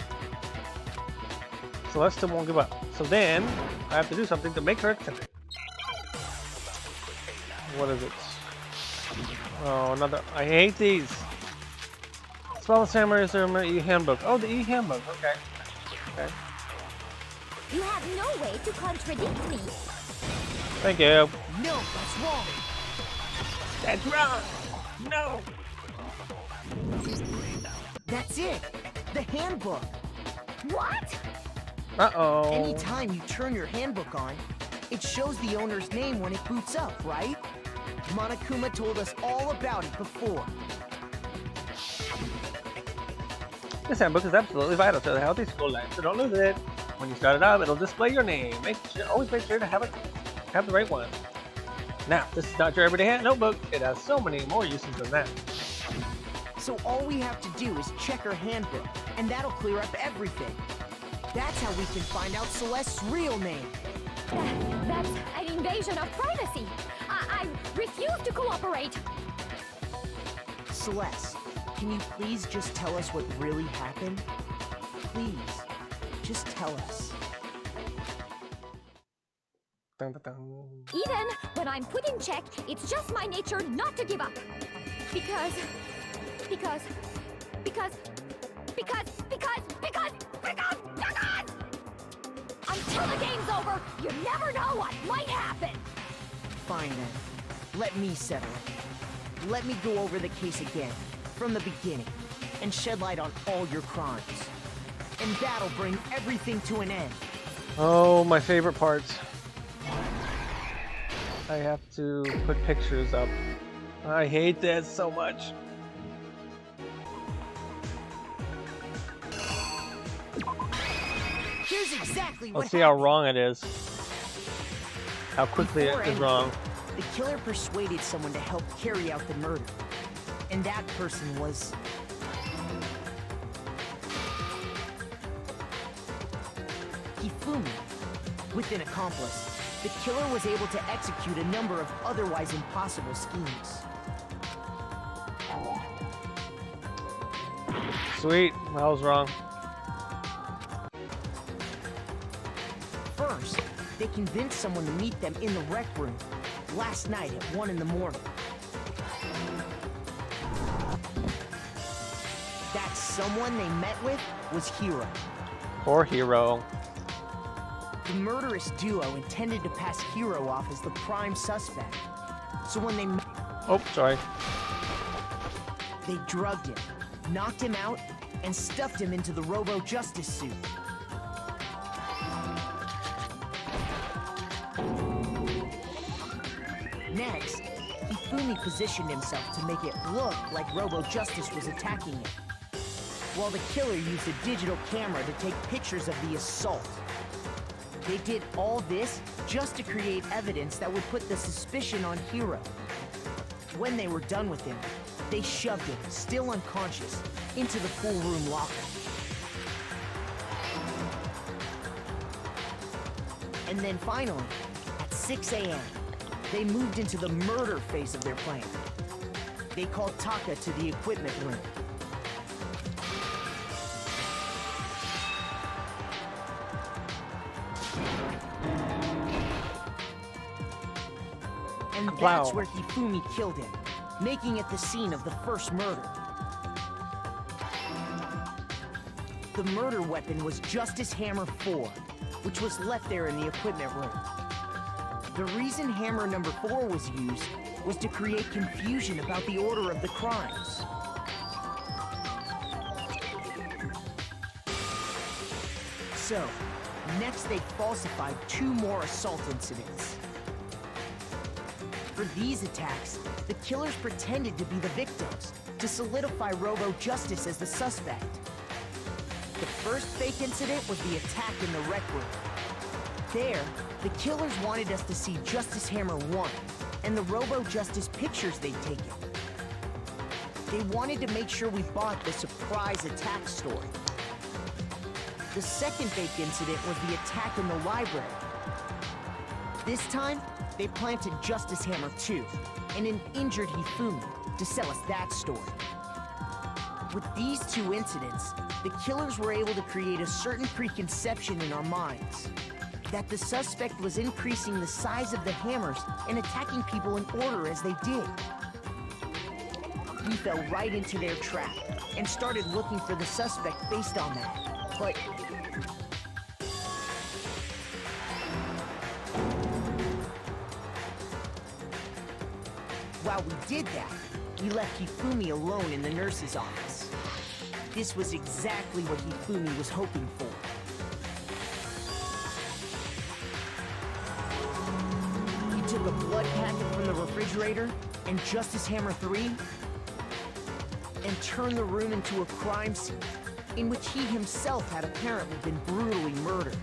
Celeste won't give up. So then, I have to do something to make her accept it. What is it? Oh, another. I hate these. Spell the Samurai's e-handbook. Oh, the e-handbook. Okay. Okay. You have no way to contradict me. Thank you. No, that's wrong. That's wrong. No. That's it. The handbook. What? Uh-oh. Anytime you turn your handbook on, it shows the owner's name when it boots up, right? Monokuma told us all about it before. This handbook is absolutely vital to the healthy school life, so don't lose it. When you start it up, it'll display your name. Always make sure to have the right one. Now, this is not your everyday notebook. It has so many more uses than that. So all we have to do is check her handbook, and that'll clear up everything. That's how we can find out Celeste's real name. That's an invasion of privacy. I refuse to cooperate. Celeste, can you please just tell us what really happened? Please, just tell us. Dun, dun, dun. Even when I'm put in check, it's just my nature not to give up. Because until the game's over, you never know what might happen. Fine then. Let me settle it. Let me go over the case again, from the beginning, and shed light on all your crimes. And that'll bring everything to an end. Oh, my favorite parts. I have to put pictures up. I hate this so much. Here's exactly what Let's see how wrong it is. How quickly Before it is anything, wrong. The killer persuaded someone to help carry out the murder. And that person was... Hifumi. With an accomplice, the killer was able to execute a number of otherwise impossible schemes. Sweet, I was wrong. First, they convinced someone to meet them in the rec room last night at 1 in the morning. That someone they met with was Hiro. Poor Hero. The murderous duo intended to pass Hiro off as the prime suspect. So when they met, Oh, sorry. they drugged him, knocked him out, and stuffed him into the Robo-Justice suit. Next, Hifumi positioned himself to make it look like Robo-Justice was attacking him, while the killer used a digital camera to take pictures of the assault. They did all this just to create evidence that would put the suspicion on Hiro. When they were done with him, they shoved him, still unconscious, into the pool room locker. And then finally, at 6 a.m., they moved into the murder phase of their plan. They called Taka to the equipment room. And that's Wow. where Hifumi killed him, making it the scene of the first murder. The murder weapon was Justice Hammer 4, which was left there in the equipment room. The reason Hammer number 4 was used was to create confusion about the order of the crimes. So, next they falsified 2 more assault incidents. For these attacks, the killers pretended to be the victims to solidify Robo Justice as the suspect. The first fake incident was the attack in the rec room. There, the killers wanted us to see Justice Hammer 1 and the Robo Justice pictures they'd taken. They wanted to make sure we bought the surprise attack story. The second fake incident was the attack in the library. This time, they planted Justice Hammer 2 and an injured Hifumi to sell us that story. With these 2 incidents, the killers were able to create a certain preconception in our minds that the suspect was increasing the size of the hammers and attacking people in order as they did. We fell right into their trap and started looking for the suspect based on that. But while we did that, we left Hifumi alone in the nurse's office. This was exactly what Hifumi was hoping for. He took a blood packet from the refrigerator and Justice Hammer 3 and turned the room into a crime scene in which he himself had apparently been brutally murdered.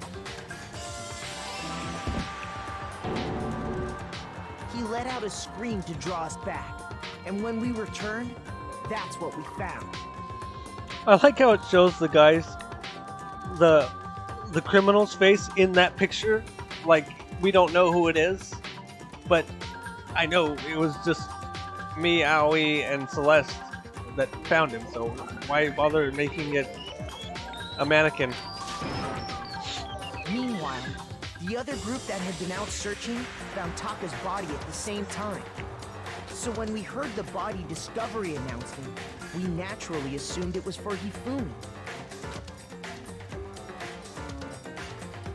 He let out a scream to draw us back, and when we returned, that's what we found. I like how it shows the guys, the criminal's face in that picture. Like, we don't know who it is, but I know it was just me, Aoi, and Celeste that found him, so why bother making it a mannequin? Meanwhile, the other group that had been out searching found Taka's body at the same time. So when we heard the body discovery announcement, we naturally assumed it was for Hifumi.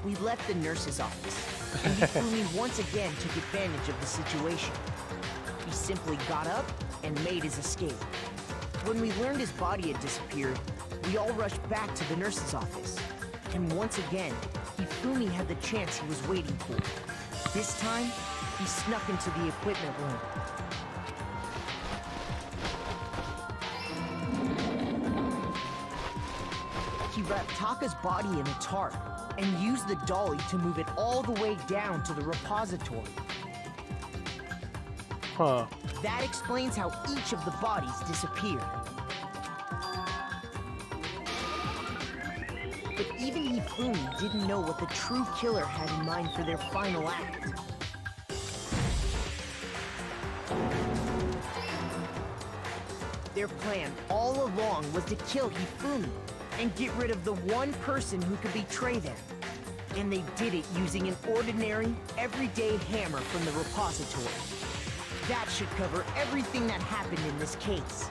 We left the nurse's office, and Hifumi once again took advantage of the situation. He simply got up and made his escape. When we learned his body had disappeared, we all rushed back to the nurse's office. And once again, Hifumi had the chance he was waiting for. This time, he snuck into the equipment room. He wrapped Taka's body in a tarp and used the dolly to move it all the way down to the repository. Huh. That explains how each of the bodies disappeared. But even Hifumi didn't know what the true killer had in mind for their final act. Their plan all along was to kill Hifumi and get rid of the one person who could betray them. And they did it using an ordinary, everyday hammer from the repository. That should cover everything that happened in this case.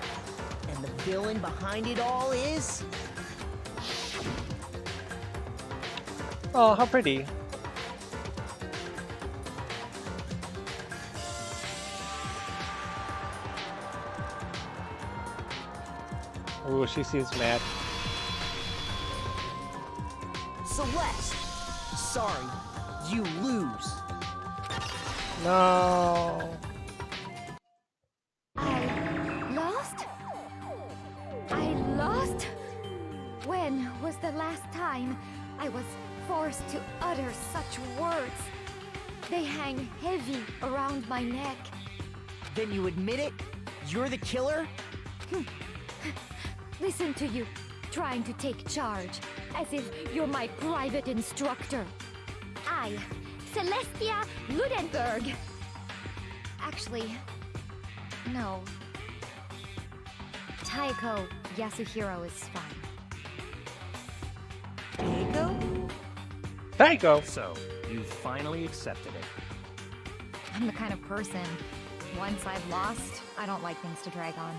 And the villain behind it all is... Oh, how pretty. Oh, she seems mad. Celeste! Sorry, you lose. No. I lost? I lost? When was the last time I was forced to utter such words? They hang heavy around my neck. Then you admit it? You're the killer? Listen to you, trying to take charge, as if you're my private instructor. I, Celestia Ludenberg. Actually, no. Taiko Yasuhiro is fine. Diego? Taiko! So, you finally accepted it. I'm the kind of person, once I've lost, I don't like things to drag on.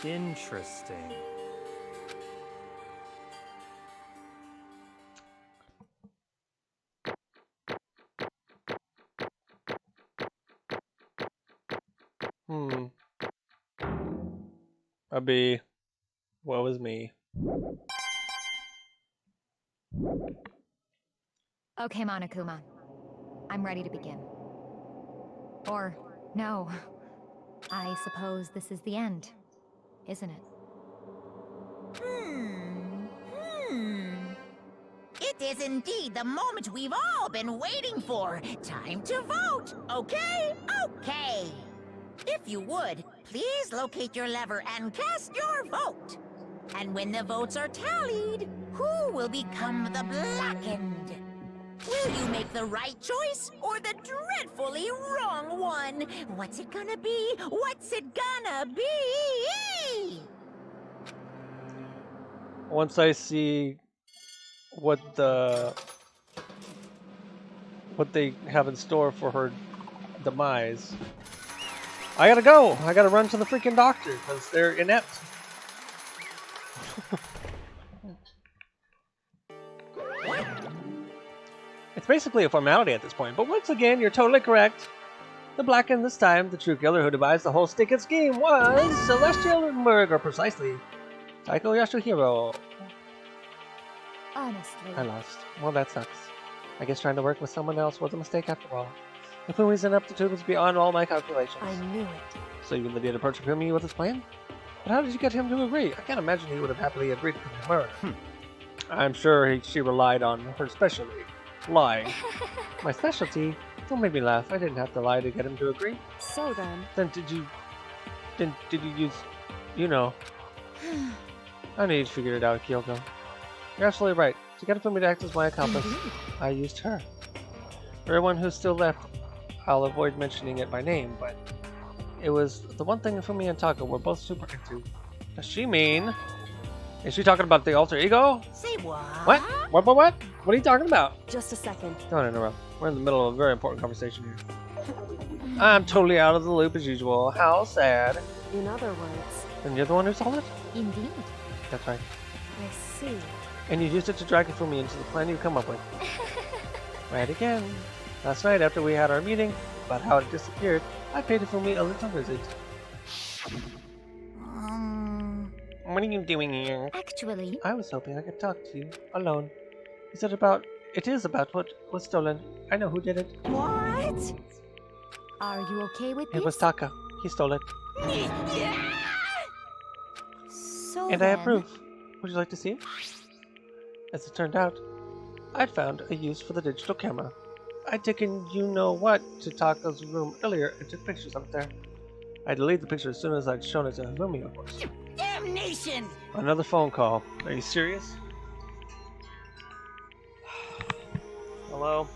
Interesting. A B. Woe is me. Okay, Monokuma. I'm ready to begin. Or, no. I suppose this is the end, isn't it? It is indeed the moment we've all been waiting for. Time to vote, okay? Okay. If you would, please locate your lever and cast your vote. And when the votes are tallied, who will become the blackened? Will you make the right choice or the dreadfully wrong one? What's it gonna be? What's it gonna be? Once I see what they have in store for her demise, I gotta go. I gotta run to the freaking doctor because they're inept. It's basically a formality at this point, but once again, you're totally correct. The blackened this time, the true killer who devised the whole stick and scheme was Celestial Rimberg, or precisely, Taiko Yasuhiro. Honestly. I lost. Well, that sucks. I guess trying to work with someone else was a mistake after all. Ifumi's ineptitude was beyond all my calculations. I knew it. So you really did approach Ifumi with his plan? But how did you get him to agree? I can't imagine he would have happily agreed to commit murder. I'm sure she relied on her specialty, lying. My specialty? Don't make me laugh. I didn't have to lie to get him to agree. So then... Then did you use... You know. I knew you'd figured it out, Kyoko. You're absolutely right. To get Ifumi to act as my accomplice, I used her. For everyone who's still left, I'll avoid mentioning it by name, but it was the one thing Ifumi and Taka were both super into. Does she mean? Is she talking about the alter ego? Say what? What? What? What are you talking about? Just a second. Don't interrupt. We're in the middle of a very important conversation here. I'm totally out of the loop as usual. How sad. In other words... And you're the one who sold it? Indeed. That's right. I see. And you used it to drag Ifumi into the plan you come up with. Right again. Last night after we had our meeting about how it disappeared, I paid Ifumi a little visit. What are you doing here? Actually... I was hoping I could talk to you, alone. It is about what was stolen. I know who did it. What? Are you okay with this? It was Taka. He stole it. So And I approve. Would you like to see it? As it turned out, I'd found a use for the digital camera. I'd taken you-know-what to Taka's room earlier and took pictures of it there. I deleted the picture as soon as I'd shown it to Ifumi, of course. Damnation! Another phone call. Are you serious? Hello?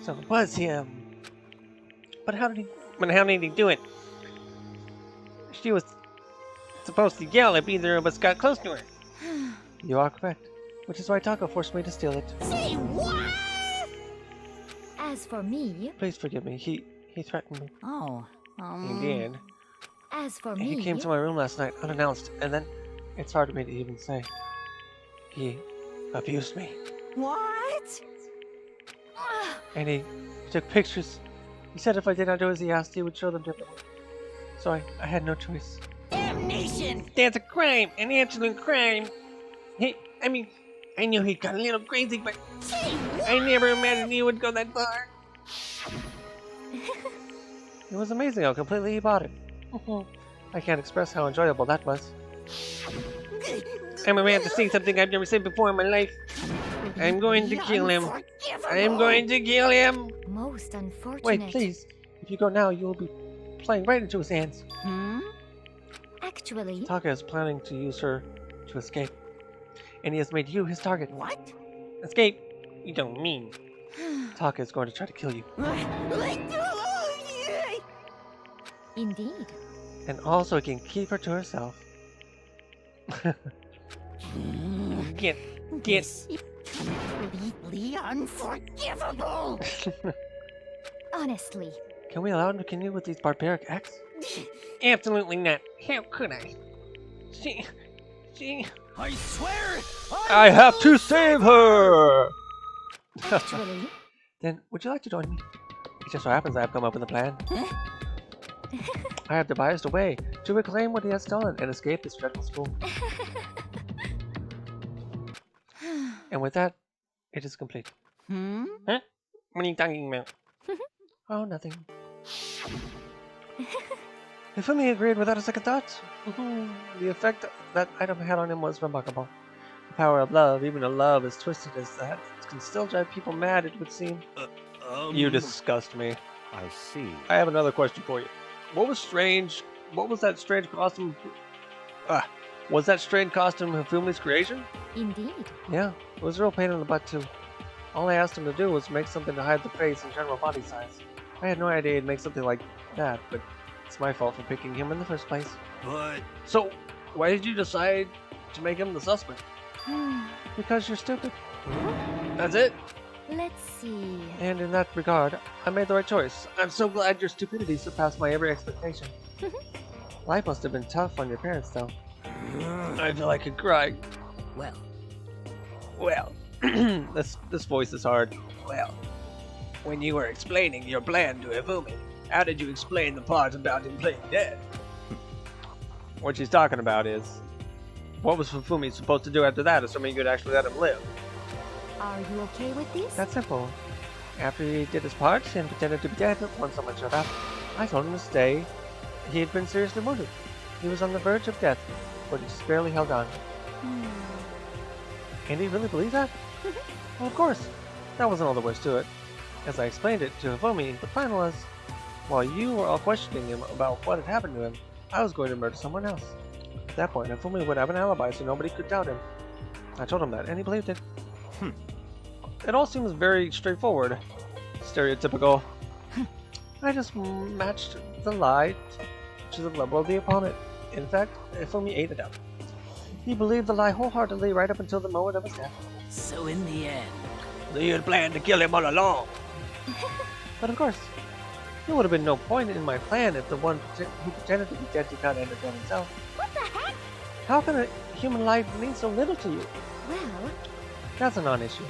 So it was him. But how did he do it? She was supposed to yell if either of us got close to her. You are correct. Which is why Taka forced me to steal it. Say what? As for me... Please forgive me. He threatened me. Oh, He did. As for He me... came to my room last night unannounced, and then it's hard for me to even say. He abused me. What? And he took pictures. He said if I did not do as he asked, he would show them differently. So I had no choice. Damnation! That's a crime! An absolute crime! I knew he got a little crazy, but I never imagined he would go that far. It was amazing how completely he bought it. I can't express how enjoyable that was. I'm about to say something I've never said before in my life. I'm going to kill him. I'm going to kill him! Most unfortunate. Wait, please. If you go now, you will be playing right into his hands. Actually... Taka is planning to use her to escape. And he has made you his target. What? Escape? You don't mean. Taka is going to try to kill you. Indeed. And also he can keep her to herself. Get. Completely unforgivable! Honestly. Can we allow him to continue with these barbaric acts? Absolutely not. How could I? She... I swear! I have to save her! Actually... Then, would you like to join me? just so happens I have come up with a plan. I have devised a way to reclaim what he has stolen and escape this dreadful school. And with that, it is complete. Hmm? Huh? What are you talking about? Oh, nothing. Ifumi agreed without a second thought. The effect that item had on him was remarkable. The power of love, even a love as twisted as that, can still drive people mad, it would seem. You disgust me. I see. I have another question for you. What was that strange costume? Was that strange costume Hifumi's creation? Indeed. Yeah, it was a real pain in the butt too. All I asked him to do was make something to hide the face and general body size. I had no idea he'd make something like that, but it's my fault for picking him in the first place. But So, why did you decide to make him the suspect? Because you're stupid. That's it. Let's see. And in that regard, I made the right choice. I'm so glad your stupidity surpassed my every expectation. Life must have been tough on your parents, though. I feel like I could cry. Well, this voice is hard. Well, when you were explaining your plan to Hifumi, how did you explain the part about him playing dead? What she's talking about is, what was Hifumi supposed to do after that, assuming you'd actually let him live? Are you okay with this? That's simple. After he did his part and pretended to be dead when someone showed up, I told him to stay. He had been seriously wounded. He was on the verge of death, but he just barely held on. And he really believed that? Well, of course. That wasn't all there was to it. As I explained it to Hifumi, the plan was, while you were all questioning him about what had happened to him, I was going to murder someone else. At that point, Hifumi would have an alibi so nobody could doubt him. I told him that, and he believed it. It all seems very straightforward. Stereotypical. I just matched the lie to the level of the opponent. In fact, Hifumi ate it up. He believed the lie wholeheartedly right up until the moment of his death. So in the end, You had planned to kill him all along. But of course, there would have been no point in my plan if the one who pretended to be dead did not end up dead himself. What the heck? How can a human life mean so little to you? Well, That's a non-issue.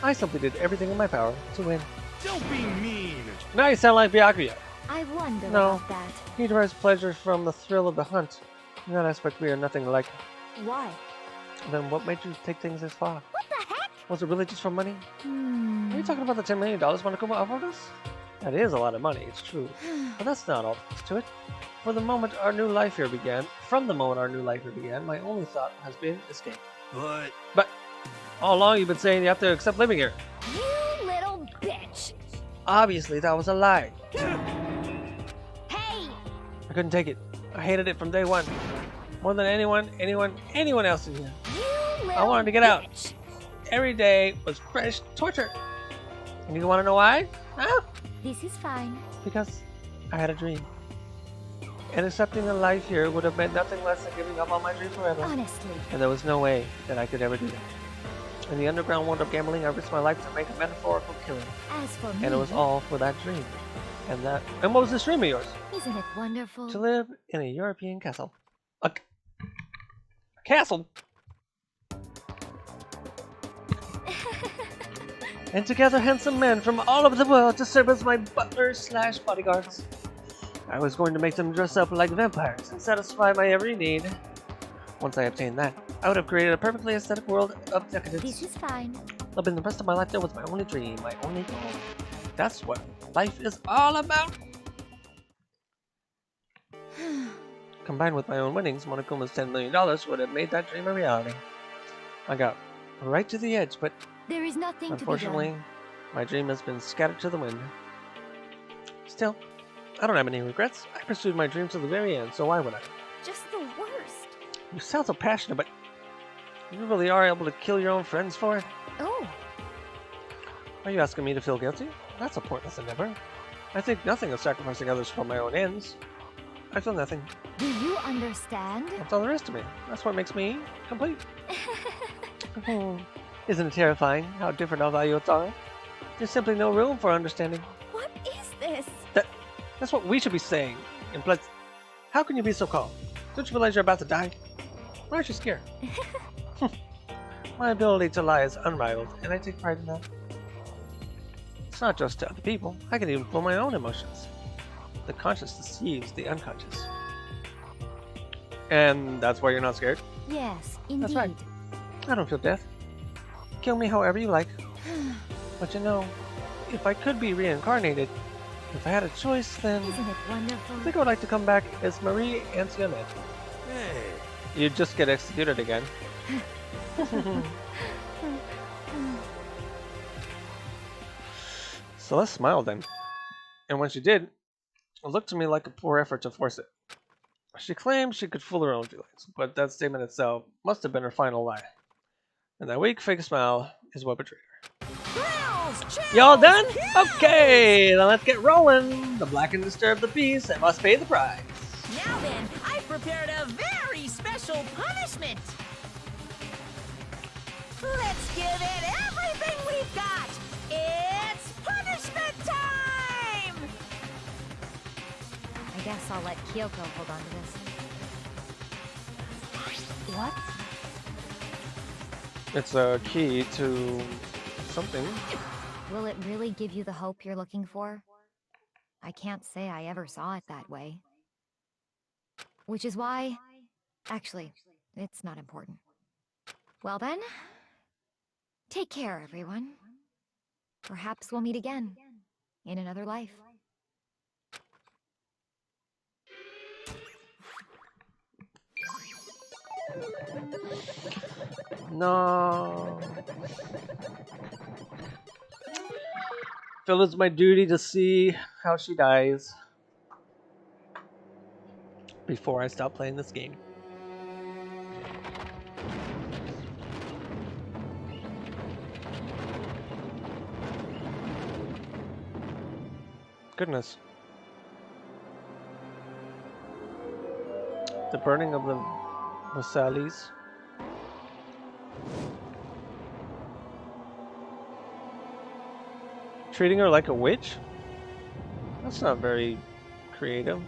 I simply did everything in my power to win. don't be mean. Now you sound like Byakuya. I wonder No. about that. He derives pleasure from the thrill of the hunt. In that aspect, we are nothing alike. Why? Then what made you take things this far? What the heck? Was it really just for money? Are you talking about the $10 million Monokuma offered us? That is a lot of money, it's true. But that's not all there is to it. From the moment our new life here began, my only thought has been escape. But All along you've been saying you have to accept living here. You little bitch. Obviously, that was a lie. Hey! I couldn't take it. I hated it from day one. More than anyone else in here. You little I wanted to get out. bitch. Every day was fresh torture. And you want to know why? Huh? This is fine. Because I had a dream. And accepting a life here would have meant nothing less than giving up on my dream forever. Honestly. And there was no way that I could ever do that. In the underground world of gambling, I risked my life to make a metaphorical killing. As for me, And it was all for that dream. And what was this dream of yours? isn't it wonderful? To live in a European castle. A castle? And to gather handsome men from all over the world to serve as my butlers/bodyguards. I was going to make them dress up like vampires and satisfy my every need. Once I obtained that, I would have created a perfectly aesthetic world of decadence. This is fine. Living the rest of my life there was my only dream, my only goal. That's what life is all about. Combined with my own winnings, Monokuma's $10 million would have made that dream a reality. I got right to the edge, but There is nothing to be unfortunately, done. my dream has been scattered to the wind. Still, I don't have any regrets. I pursued my dream to the very end, so why would I? Just the worst. You sound so passionate, but you really are able to kill your own friends for it? Oh, Are you asking me to feel guilty? That's a pointless endeavor. I think nothing of sacrificing others for my own ends. I feel nothing. do you understand? That's all there is to me. That's what makes me complete. Isn't it terrifying how different our values are? There's simply no room for understanding. What is this? That's what we should be saying. And plus, how can you be so calm? Don't you realize you're about to die? Why aren't you scared? My ability to lie is unrivaled, and I take pride in that. not just to other people. I can even feel my own emotions. The conscious deceives the unconscious. And that's why you're not scared? Yes, indeed. That's right. I don't feel death. Kill me however you like. But you know, if I could be reincarnated, if I had a choice, then Isn't it wonderful? I think I would like to come back as Marie Antoinette. Hey, You'd just get executed again. Celeste smiled then, and when she did, it looked to me like a poor effort to force it. She claimed she could fool her own feelings, but that statement itself must have been her final lie. And that weak, fake smile is what betrayed her. Y'all done? Okay, then let's get rolling. The black and disturb the beast and must pay the price. Now then, I've prepared a very special punishment. Let's give it everything we've got. It's punishment time! I guess I'll let Kyoko hold on to this. What? It's a key to something. Will it really give you the hope you're looking for? I can't say I ever saw it that way. Which is why... Actually, it's not important. Well then, take care, everyone. Perhaps we'll meet again, in another life. No. Feel it's my duty to see how she dies before I stop playing this game. Goodness. The burning of the Versailles. Treating her like a witch? That's not very creative.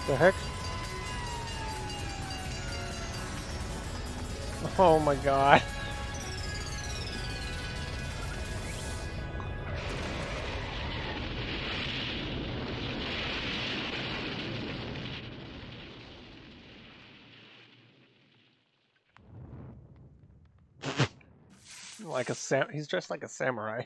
The heck? Oh my god. Like a he's dressed like a samurai.